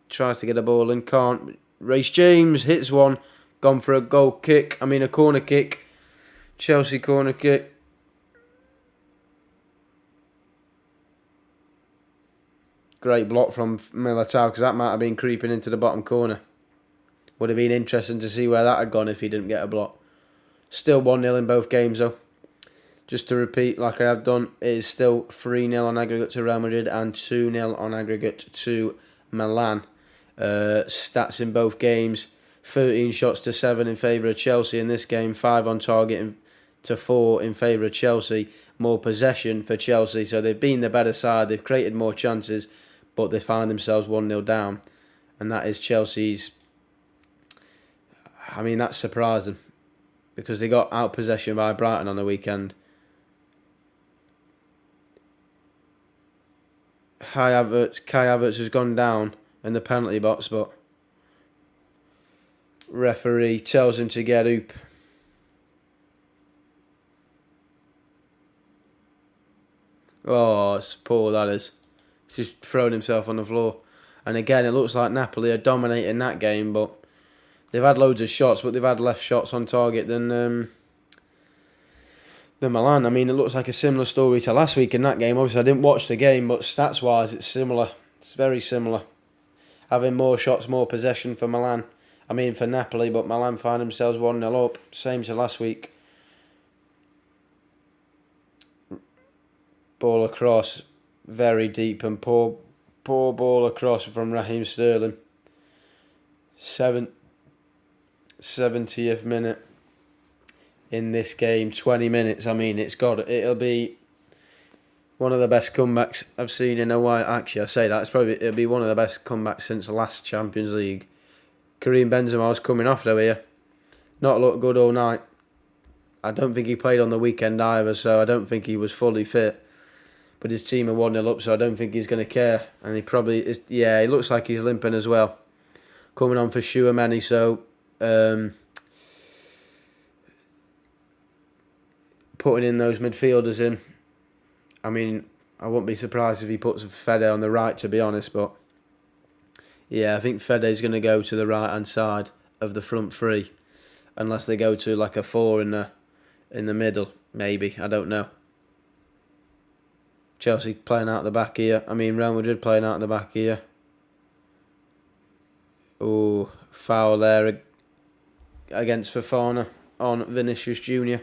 Tries to get a ball in, can't. Reece James hits one, gone for a corner kick. Chelsea corner kick. Great block from Militao, because that might have been creeping into the bottom corner. Would have been interesting to see where that had gone if he didn't get a block. Still 1-0 in both games though. Just to repeat, like I have done, it is still 3-0 on aggregate to Real Madrid and 2-0 on aggregate to Milan. Stats in both games: 13 shots to 7 in favour of Chelsea in this game, 5 on target to 4 in favour of Chelsea. More possession for Chelsea, so they've been the better side. They've created more chances, but they find themselves 1-0 down, and that is Chelsea's. I mean, that's surprising, because they got out possession by Brighton on the weekend. Kai Havertz has gone down in the penalty box, but referee tells him to get up. Oh, it's poor, that is. He's just thrown himself on the floor. And again, it looks like Napoli are dominating that game, but they've had loads of shots, but they've had less shots on target than Milan. I mean, it looks like a similar story to last week in that game. Obviously, I didn't watch the game, but stats-wise, it's similar. It's very similar. Having more shots, more possession for for Napoli, but Milan find themselves 1-0 up. Same to last week. Ball across, very deep, and poor ball across from Raheem Sterling. 70th minute in this game, 20 minutes. I mean, it'll be one of the best comebacks I've seen in a while. Actually, I say that it'll be one of the best comebacks since the last Champions League. Karim Benzema's coming off though here. Not looked good all night. I don't think he played on the weekend either, so I don't think he was fully fit. But his team are 1-0 up, so I don't think he's going to care. And he probably is. Yeah, he looks like he's limping as well. Coming on for Tchouaméni, so putting in those midfielders in. I mean, I wouldn't be surprised if he puts Fede on the right, to be honest, but yeah, I think Fede's going to go to the right-hand side of the front three, unless they go to like a 4 in the middle, maybe. I don't know. Chelsea playing out the back here. Real Madrid playing out the back here. Oh, foul there against Fofana on Vinicius Jr.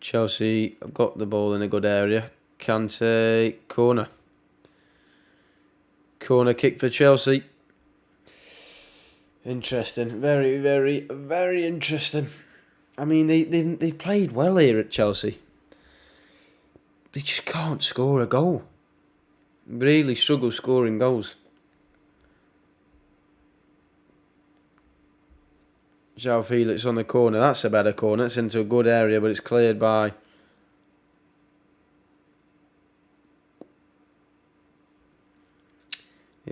Chelsea have got the ball in a good area. Kante, corner. Corner kick for Chelsea. Interesting. Very, very, very interesting. I mean, they've played well here at Chelsea. They just can't score a goal. Really struggle scoring goals. João Felix on the corner. That's a better corner. It's into a good area, but it's cleared by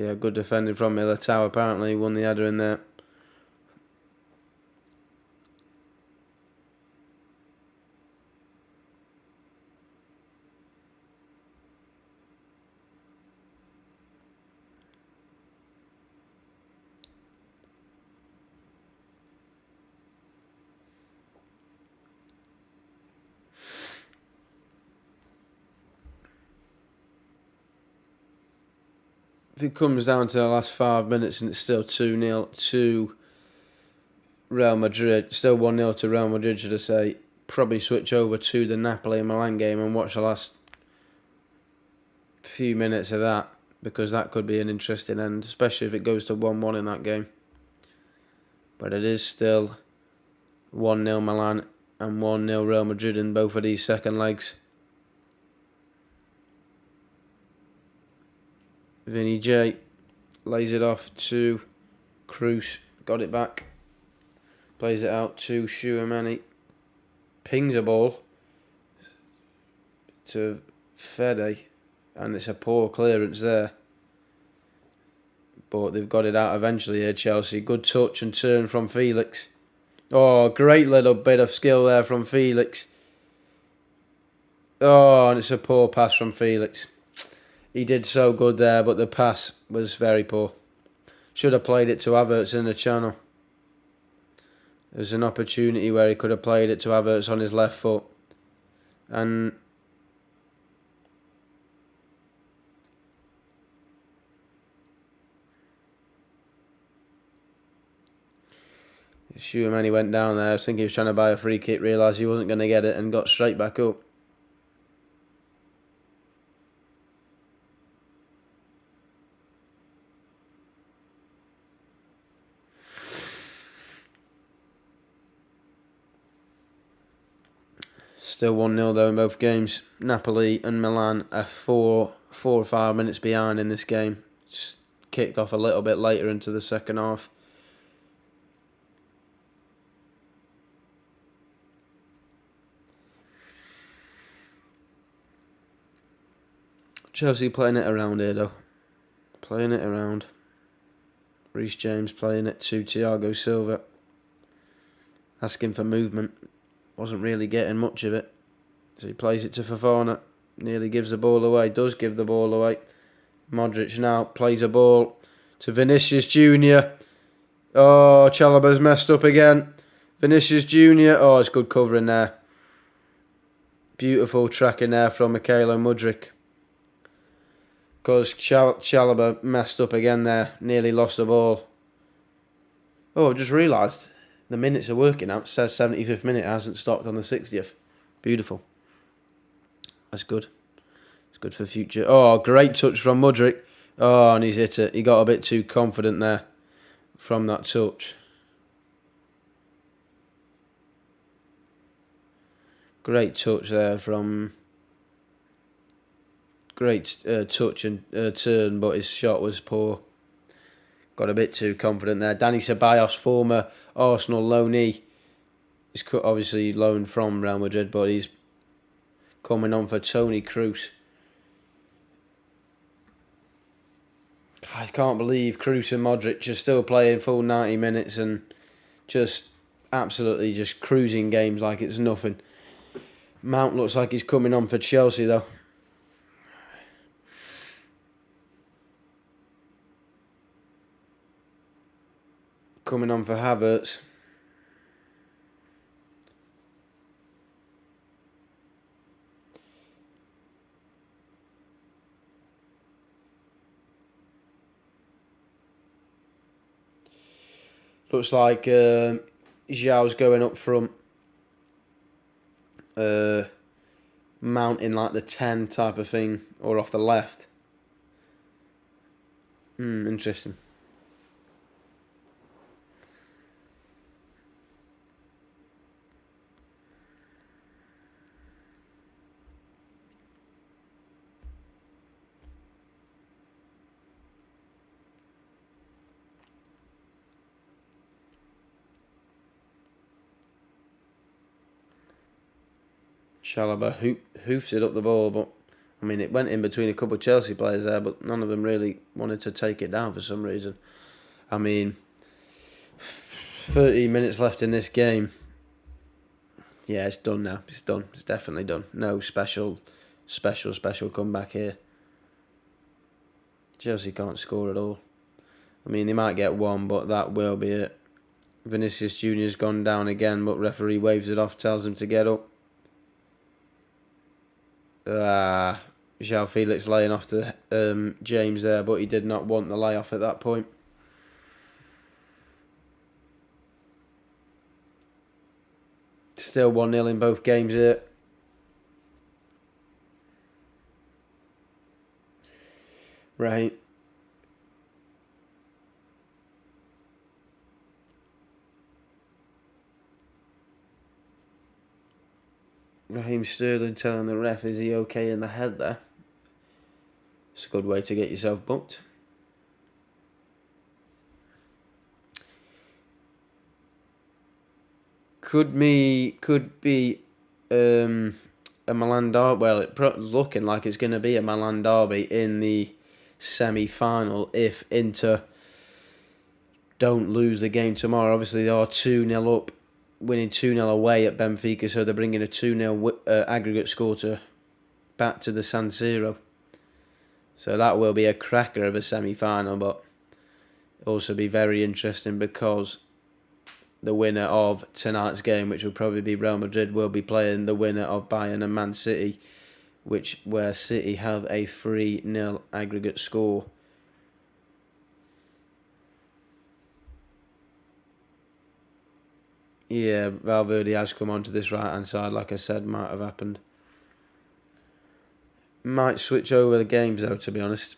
Yeah, good defending from Militao. Apparently, won the header in there. If it comes down to the last 5 minutes and it's still 2-0 to Real Madrid, still 1-0 to Real Madrid, should I say, probably switch over to the Napoli and Milan game and watch the last few minutes of that, because that could be an interesting end, especially if it goes to 1-1 in that game. But it is still 1-0 Milan and 1-0 Real Madrid in both of these second legs. Vinny J lays it off to Cruz, got it back, plays it out to Shuamani, pings a ball to Fede, and it's a poor clearance there. But they've got it out eventually here, Chelsea. Good touch and turn from Felix. Oh, great little bit of skill there from Felix. Oh, and it's a poor pass from Felix. He did so good there, but the pass was very poor. Should have played it to Havertz in the channel. There's an opportunity where he could have played it to Havertz on his left foot. And Schumann went down there. I was thinking he was trying to buy a free kick, realised he wasn't going to get it and got straight back up. Still 1-0 though in both games. Napoli and Milan are 4 or 5 minutes behind in this game. Just kicked off a little bit later into the second half. Chelsea playing it around here though. Playing it around. Reece James playing it to Thiago Silva. Asking for movement. Wasn't really getting much of it. So he plays it to Fofana. Nearly gives the ball away. Does give the ball away. Modric now plays a ball to Vinicius Junior. Oh, Chalobah's messed up again. Vinicius Junior. Oh, it's good covering there. Beautiful tracking there from Mikhailo Mudryk. Because Chalobah messed up again there. Nearly lost the ball. Oh, I just realised the minutes are working out. It says 75th minute. It hasn't stopped on the 60th. Beautiful. That's good. It's good for future. Oh, great touch from Mudryk. Oh, and he's hit it. He got a bit too confident there from that touch. Great touch there from... Great touch and turn, but his shot was poor. Got a bit too confident there. Dani Ceballos, former Arsenal loanee. He's obviously loaned from Real Madrid, but he's coming on for Toni Kroos. I can't believe Kroos and Modric are still playing full 90 minutes and just absolutely just cruising games like it's nothing. Mount looks like he's coming on for Chelsea though. Coming on for Havertz. Looks like Zhao's going up front. Mount in like the 10 type of thing, or off the left. Interesting. Chalobah hoofs it up the ball, but I mean, it went in between a couple of Chelsea players there, but none of them really wanted to take it down for some reason. I mean, 30 minutes left in this game. Yeah, it's done now. It's done. It's definitely done. No special comeback here. Chelsea can't score at all. I mean, they might get one, but that will be it. Vinicius Jr.'s gone down again, but referee waves it off, tells him to get up. João Felix laying off to James there, but he did not want the layoff at that point. Still 1-0 in both games here. Raheem Sterling telling the ref, is he okay in the head there? It's a good way to get yourself booked. Could be a Milan derby. Well, it's looking like it's going to be a Milan derby in the semi-final if Inter don't lose the game tomorrow. Obviously, they are 2-0 up, winning 2-0 away at Benfica, so they're bringing a 2-0 aggregate score back to the San Siro. So that will be a cracker of a semi-final, but also be very interesting because the winner of tonight's game, which will probably be Real Madrid, will be playing the winner of Bayern and Man City, where City have a 3-0 aggregate score. Yeah, Valverde has come onto this right-hand side, like I said, might have happened. Might switch over the games, though, to be honest.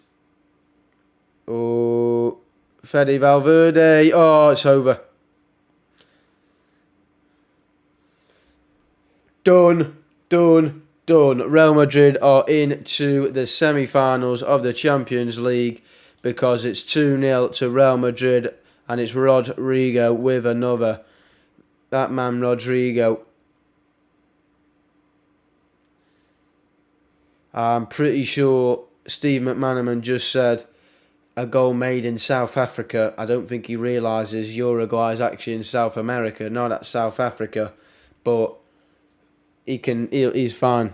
Oh, Fede Valverde. Oh, it's over. Done. Real Madrid are into the semi-finals of the Champions League because it's 2-0 to Real Madrid and it's Rodrigo with another. That man, Rodrigo. I'm pretty sure Steve McManaman just said a goal made in South Africa. I don't think he realises Uruguay is actually in South America, not at South Africa. But he's fine.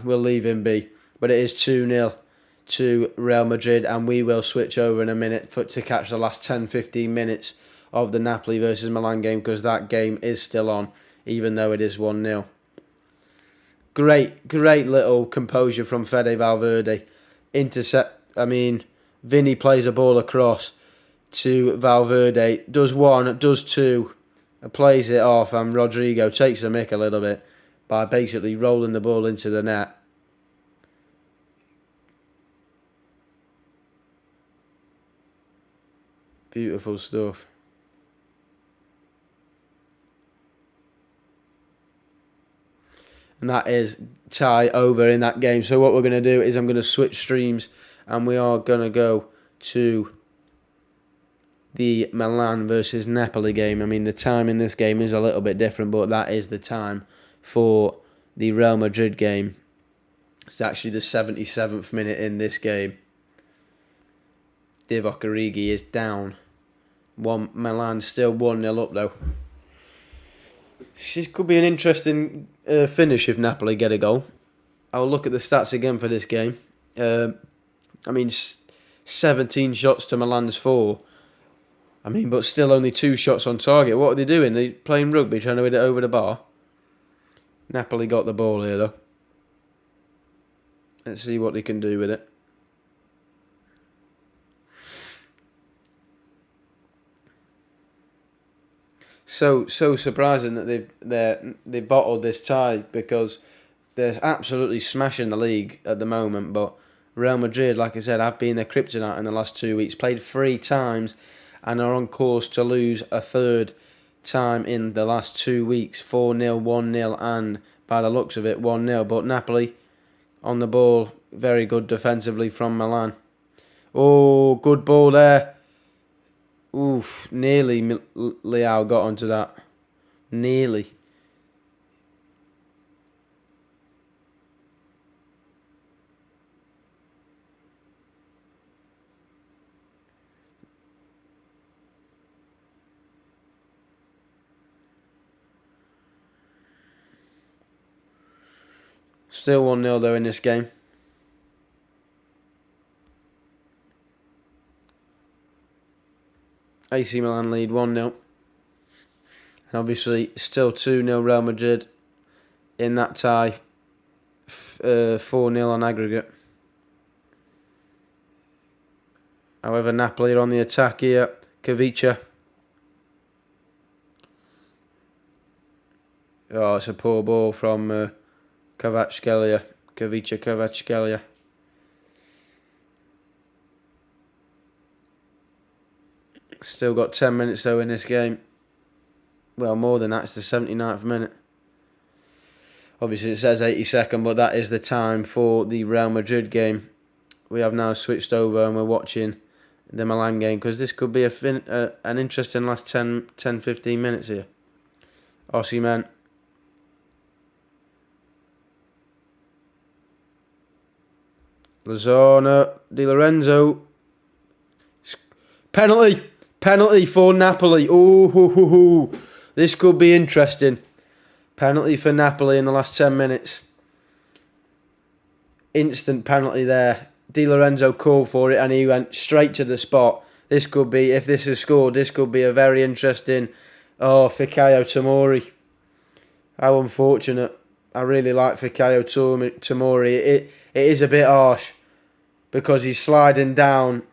We'll leave him be. But it is 2-0 to Real Madrid, and we will switch over in a minute to catch the last 10-15 minutes of the Napoli versus Milan game, because that game is still on, even though it is 1-0. Great little composure from Fede Valverde. Vinny plays a ball across to Valverde, does one, does two, plays it off, and Rodrigo takes the mick a little bit by basically rolling the ball into the net. Beautiful stuff. And that is tie over in that game. So what we're going to do is I'm going to switch streams and we are going to go to the Milan versus Napoli game. I mean, the time in this game is a little bit different, but that is the time for the Real Madrid game. It's actually the 77th minute in this game. Divock Origi is down. Milan still 1-0 up though. This could be an interesting finish if Napoli get a goal. I'll look at the stats again for this game. 17 shots to Milan's 4. But still only 2 shots on target. What are they doing? They playing rugby, trying to hit it over the bar. Napoli got the ball here though. Let's see what they can do with it. So surprising that they bottled this tie, because they're absolutely smashing the league at the moment. But Real Madrid, like I said, have been their kryptonite in the last 2 weeks. Played 3 times and are on course to lose a third time in the last 2 weeks. 4-0, 1-0 and, by the looks of it, 1-0. But Napoli on the ball, very good defensively from Milan. Oh, good ball there. Oof, nearly Leao got onto that. Nearly. Still 1-0 though in this game. AC Milan lead 1-0. And obviously still 2-0 Real Madrid in that tie. 4-0 on aggregate. However, Napoli are on the attack here. Kavicha. Oh, it's a poor ball from Kvaratskhelia. Kavicha Kvaratskhelia. Still got 10 minutes though in this game. Well, more than that. It's the 79th minute. Obviously it says 82nd, but that is the time for the Real Madrid game. We have now switched over and we're watching the Milan game, because this could be an interesting last 10-15 minutes here. Osimhen. Lozano. Di Lorenzo. Penalty for Napoli. Ooh, this could be interesting. Penalty for Napoli in the last 10 minutes. Instant penalty there. Di Lorenzo called for it and he went straight to the spot. This could be, if this is scored, this could be a very interesting... Oh, Fikayo Tomori. How unfortunate. I really like Fikayo Tomori. It is a bit harsh because he's sliding down.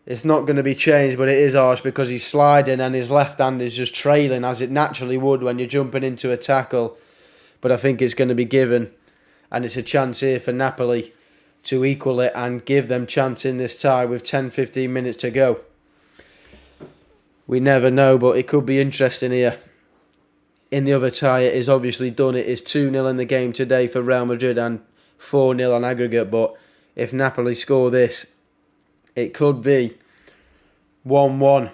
It's not going to be changed, but it is harsh because he's sliding and his left hand is just trailing, as it naturally would when you're jumping into a tackle. But I think it's going to be given, and it's a chance here for Napoli to equal it and give them chance in this tie with 10-15 minutes to go. We never know, but it could be interesting here. In the other tie, it is obviously done. It is 2-0 in the game today for Real Madrid and 4-0 on aggregate. But if Napoli score this, it could be 1-1.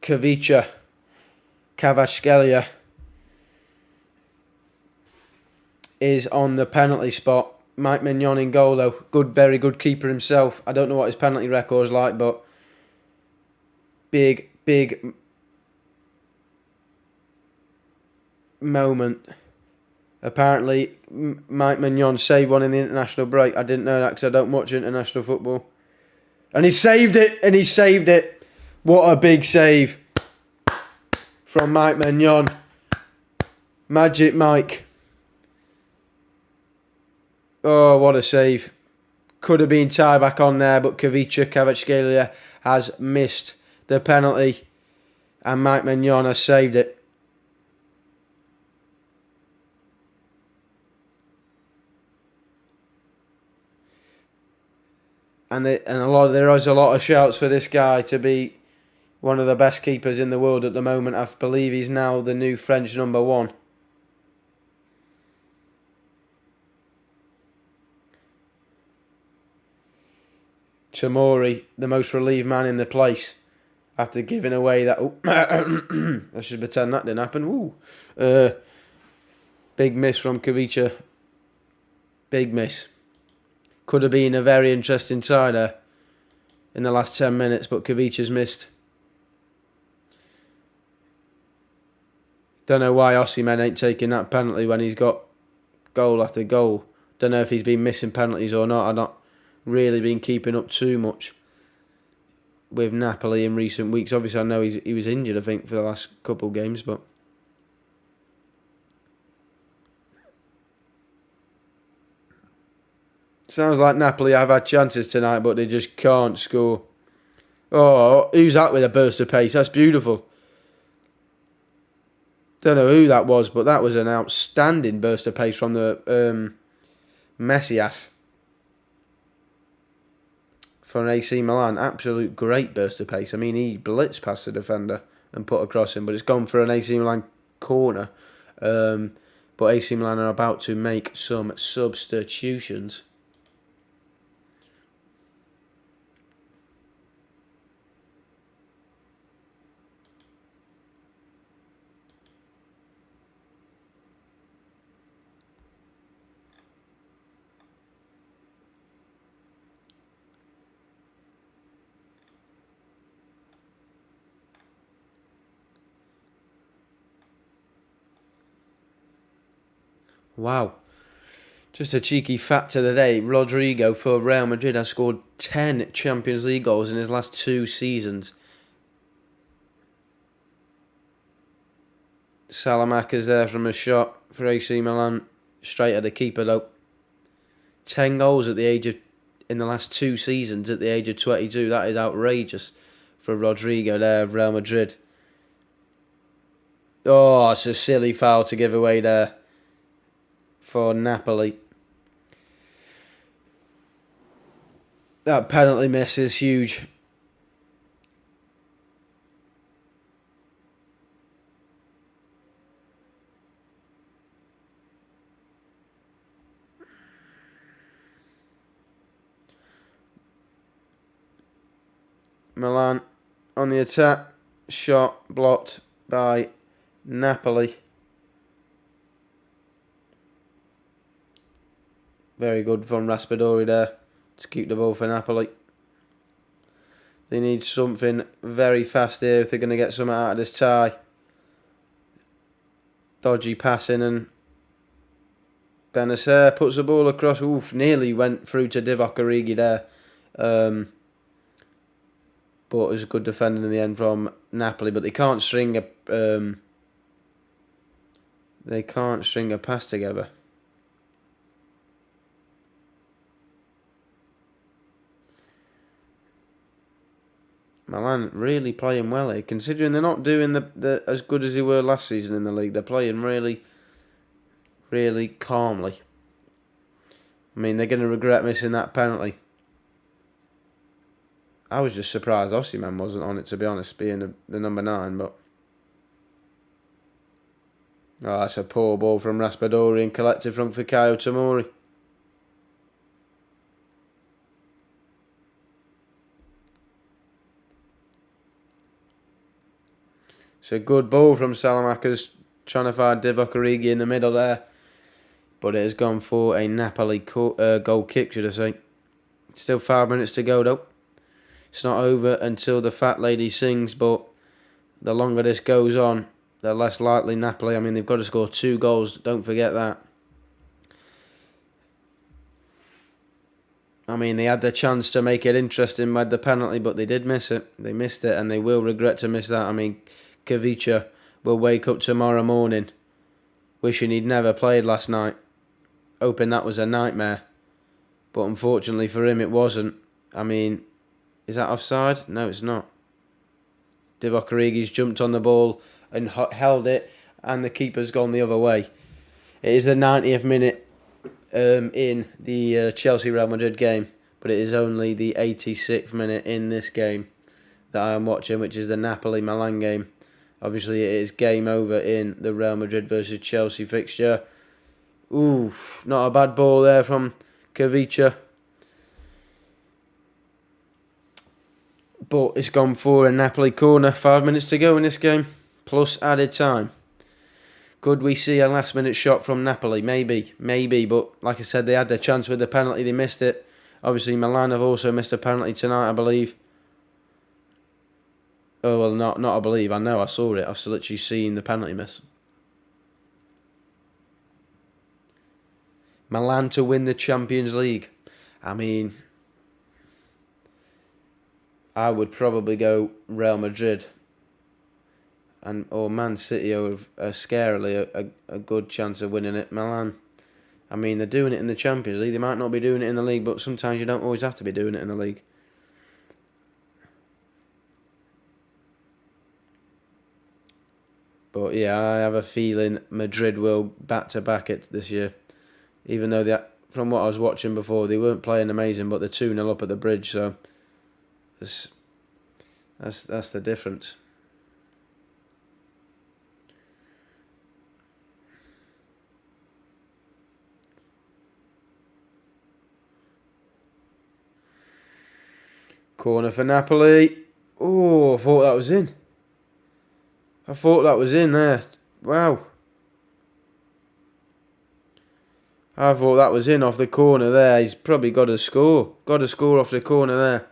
Kavicha, Kvaratskhelia is on the penalty spot. Mike Mignon in goal though. Very good keeper himself. I don't know what his penalty record's like, but big moment. Apparently, Mike Mignon saved one in the international break. I didn't know that because I don't watch international football. And he saved it. What a big save from Mike Mignon. Magic Mike. Oh, what a save. Could have been tie back on there, but Kavicha Kvaratskhelia has missed the penalty. And Mike Mignon has saved it. And there is a lot of shouts for this guy to be one of the best keepers in the world at the moment. I believe he's now the new French #1. Tomori, the most relieved man in the place, after giving away that... Oh, I should pretend that didn't happen. Ooh. Big miss from Kavicha. Big miss. Could have been a very interesting tie there in the last 10 minutes, but Kavicha's missed. Don't know why Osimhen ain't taking that penalty when he's got goal after goal. Don't know if he's been missing penalties or not. I've not really been keeping up too much with Napoli in recent weeks. Obviously, I know he was injured, I think, for the last couple of games, but... Sounds like Napoli have had chances tonight, but they just can't score. Oh, who's that with a burst of pace? That's beautiful. Don't know who that was, but that was an outstanding burst of pace from the Messias for AC Milan. Absolute great burst of pace. I mean, he blitzed past the defender and put across him, but it's gone for an AC Milan corner. But AC Milan are about to make some substitutions. Wow. Just a cheeky fact of the day, Rodrigo for Real Madrid has scored 10 Champions League goals in his last 2 seasons. Salamaca's there from a shot for AC Milan, straight at the keeper though. 10 goals in the last 2 seasons at the age of 22, that is outrageous for Rodrigo there of Real Madrid. Oh, it's a silly foul to give away there for Napoli. That penalty miss is huge. Milan on the attack. Shot blocked by Napoli. Very good from Raspadori there to keep the ball for Napoli. They need something very fast here if they're going to get something out of this tie. Dodgy passing and Benacer puts the ball across. Oof, nearly went through to Divock Origi there. But it was good defending in the end from Napoli. But they can't string a pass together. Milan really playing well here, considering they're not doing the as good as they were last season in the league. They're playing really, really calmly. I mean, they're going to regret missing that penalty. I was just surprised Osimhen wasn't on it, to be honest, being the number 9. But oh, that's a poor ball from Raspadori and collected from Fikayo Tomori. It's a good ball from Salamaca's trying to find Divock Origi in the middle there. But it has gone for a Napoli goal kick, should I say. Still 5 minutes to go, though. It's not over until the fat lady sings, but the longer this goes on, the less likely Napoli. I mean, they've got to score 2 goals, don't forget that. I mean, they had the chance to make it interesting with the penalty, but they did miss it. They missed it, and they will regret to miss that. I mean, Kavicha will wake up tomorrow morning wishing he'd never played last night, hoping that was a nightmare. But unfortunately for him, it wasn't. I mean, is that offside? No, it's not. Divock Origi's jumped on the ball and held it, and the keeper's gone the other way. It is the 90th minute in the Chelsea-Real Madrid game, but it is only the 86th minute in this game that I am watching, which is the Napoli-Milan game. Obviously, it is game over in the Real Madrid versus Chelsea fixture. Oof, not a bad ball there from Kavicha. But it's gone for a Napoli corner. 5 minutes to go in this game, plus added time. Could we see a last-minute shot from Napoli? Maybe. But like I said, they had their chance with the penalty. They missed it. Obviously, Milan have also missed a penalty tonight, I believe. Oh, well, not I believe. I know. I saw it. I've literally seen the penalty miss. Milan to win the Champions League. I mean, I would probably go Real Madrid or Man City have scarily a good chance of winning it. Milan, I mean, they're doing it in the Champions League. They might not be doing it in the league, but sometimes you don't always have to be doing it in the league. But yeah, I have a feeling Madrid will back-to-back it this year. Even though from what I was watching before, they weren't playing amazing, but they're 2-0 up at the bridge, so that's the difference. Corner for Napoli. Oh, I thought that was in. There. Wow. I thought that was in off the corner there. He's probably got to score. Got to score off the corner there.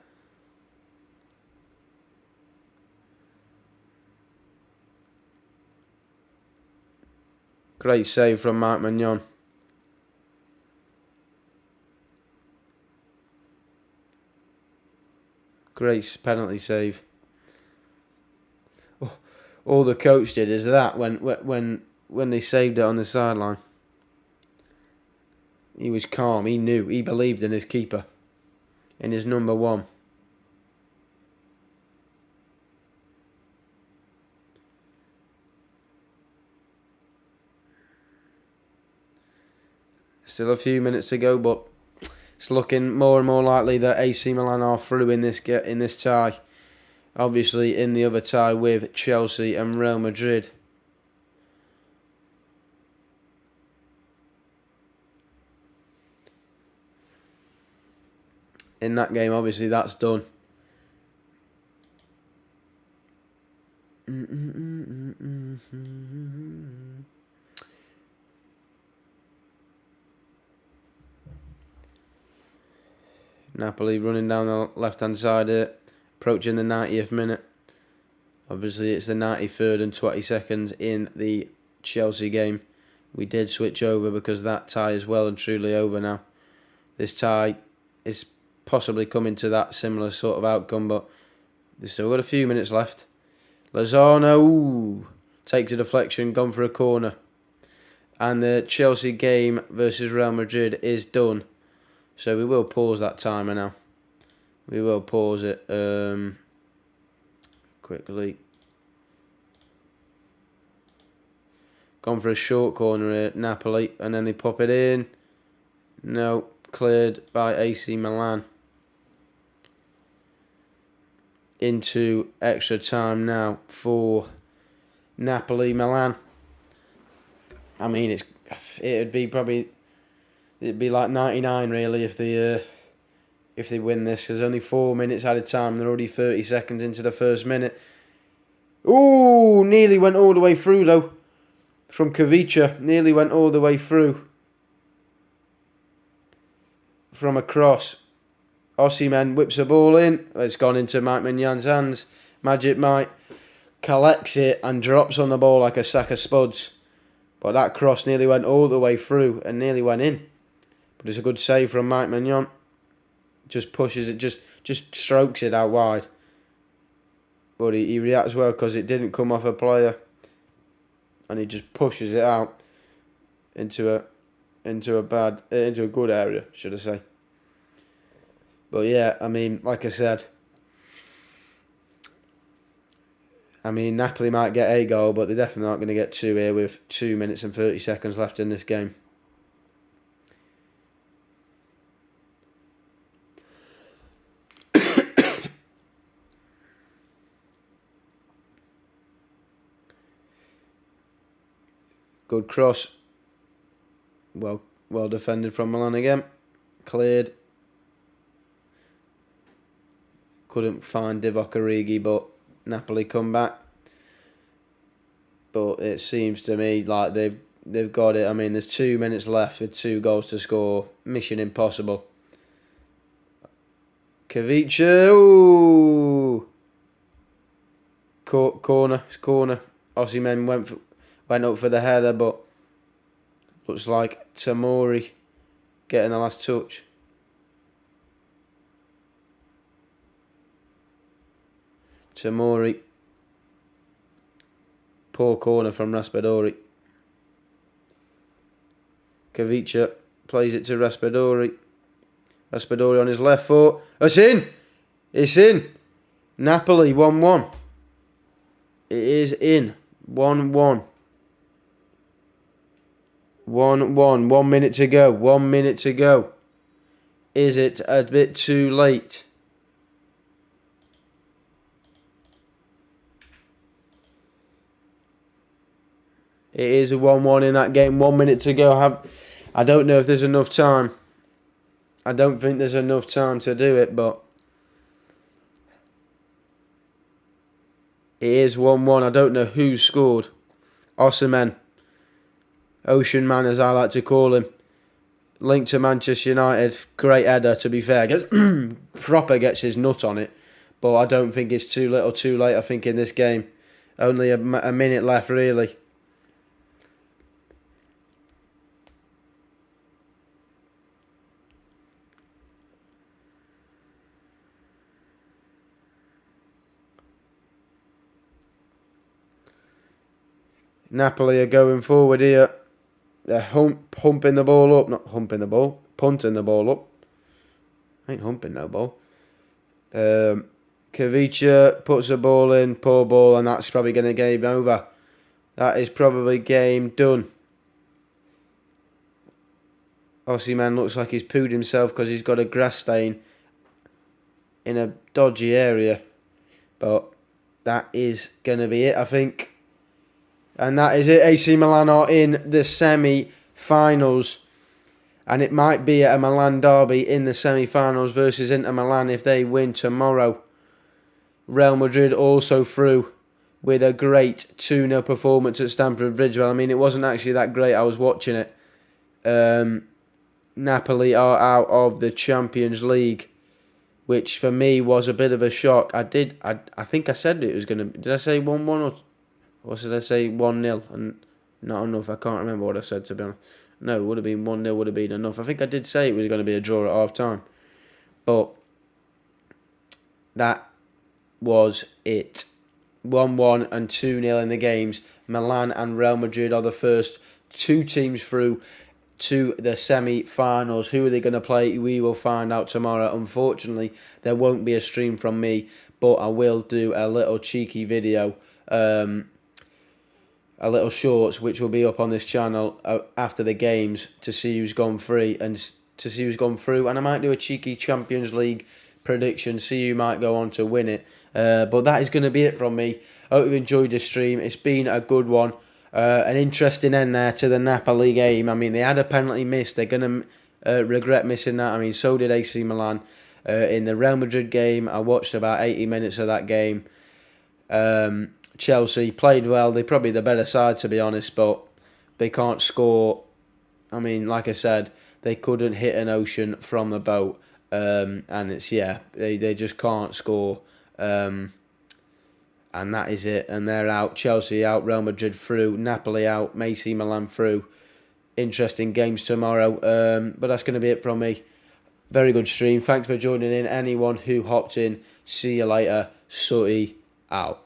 Great save from Marc Mignon. Great penalty save. Oh, all the coach did is that when they saved it on the sideline. He was calm. He knew. He believed in his keeper, in his number one. Still a few minutes to go, but it's looking more and more likely that AC Milan are through in this tie. Obviously, in the other tie with Chelsea and Real Madrid. In that game, obviously, that's done. Napoli running down the left-hand side here, approaching the 90th minute. Obviously, it's the 93rd and 20 seconds in the Chelsea game. We did switch over because that tie is well and truly over now. This tie is possibly coming to that similar sort of outcome, but they've still got a few minutes left. Lozano takes a deflection, gone for a corner. And the Chelsea game versus Real Madrid is done. So we will pause that timer now. We will pause it quickly. Gone for a short corner here, Napoli, and then they pop it in. No, cleared by AC Milan. Into extra time now for Napoli-Milan. I mean, it'd be like 99 really if they win this, because only 4 minutes at a time. They're already 30 seconds into the first minute. Ooh, nearly went all the way through though. From Kavicha, nearly went all the way through. From a cross. Osimhen whips the ball in. It's gone into Mike Maignan hands. Magic Mike collects it and drops on the ball like a sack of spuds. But that cross nearly went all the way through and nearly went in. But it's a good save from Mike Maignan. Just pushes it, just strokes it out wide. But he reacts well because it didn't come off a player. And he just pushes it out into a good area, should I say. But yeah, I mean, like I said, Napoli might get a goal, but they're definitely not going to get two here with 2 minutes and 30 seconds left in this game. Good cross. Well defended from Milan again. Cleared. Couldn't find Divock Origi, but Napoli come back. But it seems to me like they've got it. I mean, there's 2 minutes left with 2 goals to score. Mission impossible. Kavicha. Ooh. Corner. Osimhen went up for the header, but looks like Tamori getting the last touch. Tamori. Poor corner from Raspadori. Kavicha plays it to Raspadori. Raspadori on his left foot. It's in! It's in! Napoli 1-1. It is in. 1-1. 1-1. 1 minute to go. 1 minute to go. Is it a bit too late? It is a 1-1 in that game. 1 minute to go. I don't know if there's enough time. I don't think there's enough time to do it, but it is 1-1. I don't know who scored. Osimhen. Ocean Man, as I like to call him. Linked to Manchester United. Great header, to be fair. Proper gets his nut on it. But I don't think it's too little too late, I think, in this game. Only a minute left, really. Napoli are going forward here. They're humping the ball up. Not humping the ball. Punting the ball up. Ain't humping no ball. Kavicha puts the ball in. Poor ball. And that's probably going to game over. That is probably game done. Osimhen looks like he's pooed himself because he's got a grass stain in a dodgy area. But that is going to be it, I think. And that is it. AC Milan are in the semi-finals. And it might be a Milan derby in the semi-finals versus Inter Milan if they win tomorrow. Real Madrid also through with a great 2-0 performance at Stamford Bridge. Well, I mean, it wasn't actually that great. I was watching it. Napoli are out of the Champions League, which for me was a bit of a shock. I think I said it was going to... Did I say 1-1 or did I say 1-0? And not enough. I can't remember what I said, to be honest. No, it would have been 1-0 would have been enough. I think I did say it was going to be a draw at half-time. But that was it. 1-1 and 2-0 in the games. Milan and Real Madrid are the first two teams through to the semi-finals. Who are they going to play? We will find out tomorrow. Unfortunately, there won't be a stream from me, but I will do a little cheeky video, a little shorts, which will be up on this channel after the games to see who's gone free and to see who's gone through. And I might do a cheeky Champions League prediction, see who might go on to win it. But that is going to be it from me. I hope you've enjoyed the stream. It's been a good one. An interesting end there to the Napoli game. I mean, they had a penalty missed. They're going to regret missing that. I mean, so did AC Milan. In the Real Madrid game, I watched about 80 minutes of that game. Chelsea played well. They're probably the better side, to be honest, but they can't score. I mean, like I said, they couldn't hit an ocean from the boat. And it's, yeah, they just can't score. And that is it. And they're out. Chelsea out. Real Madrid through. Napoli out. AC Milan through. Interesting games tomorrow. But that's going to be it from me. Very good stream. Thanks for joining in. Anyone who hopped in. See you later. Sooty out.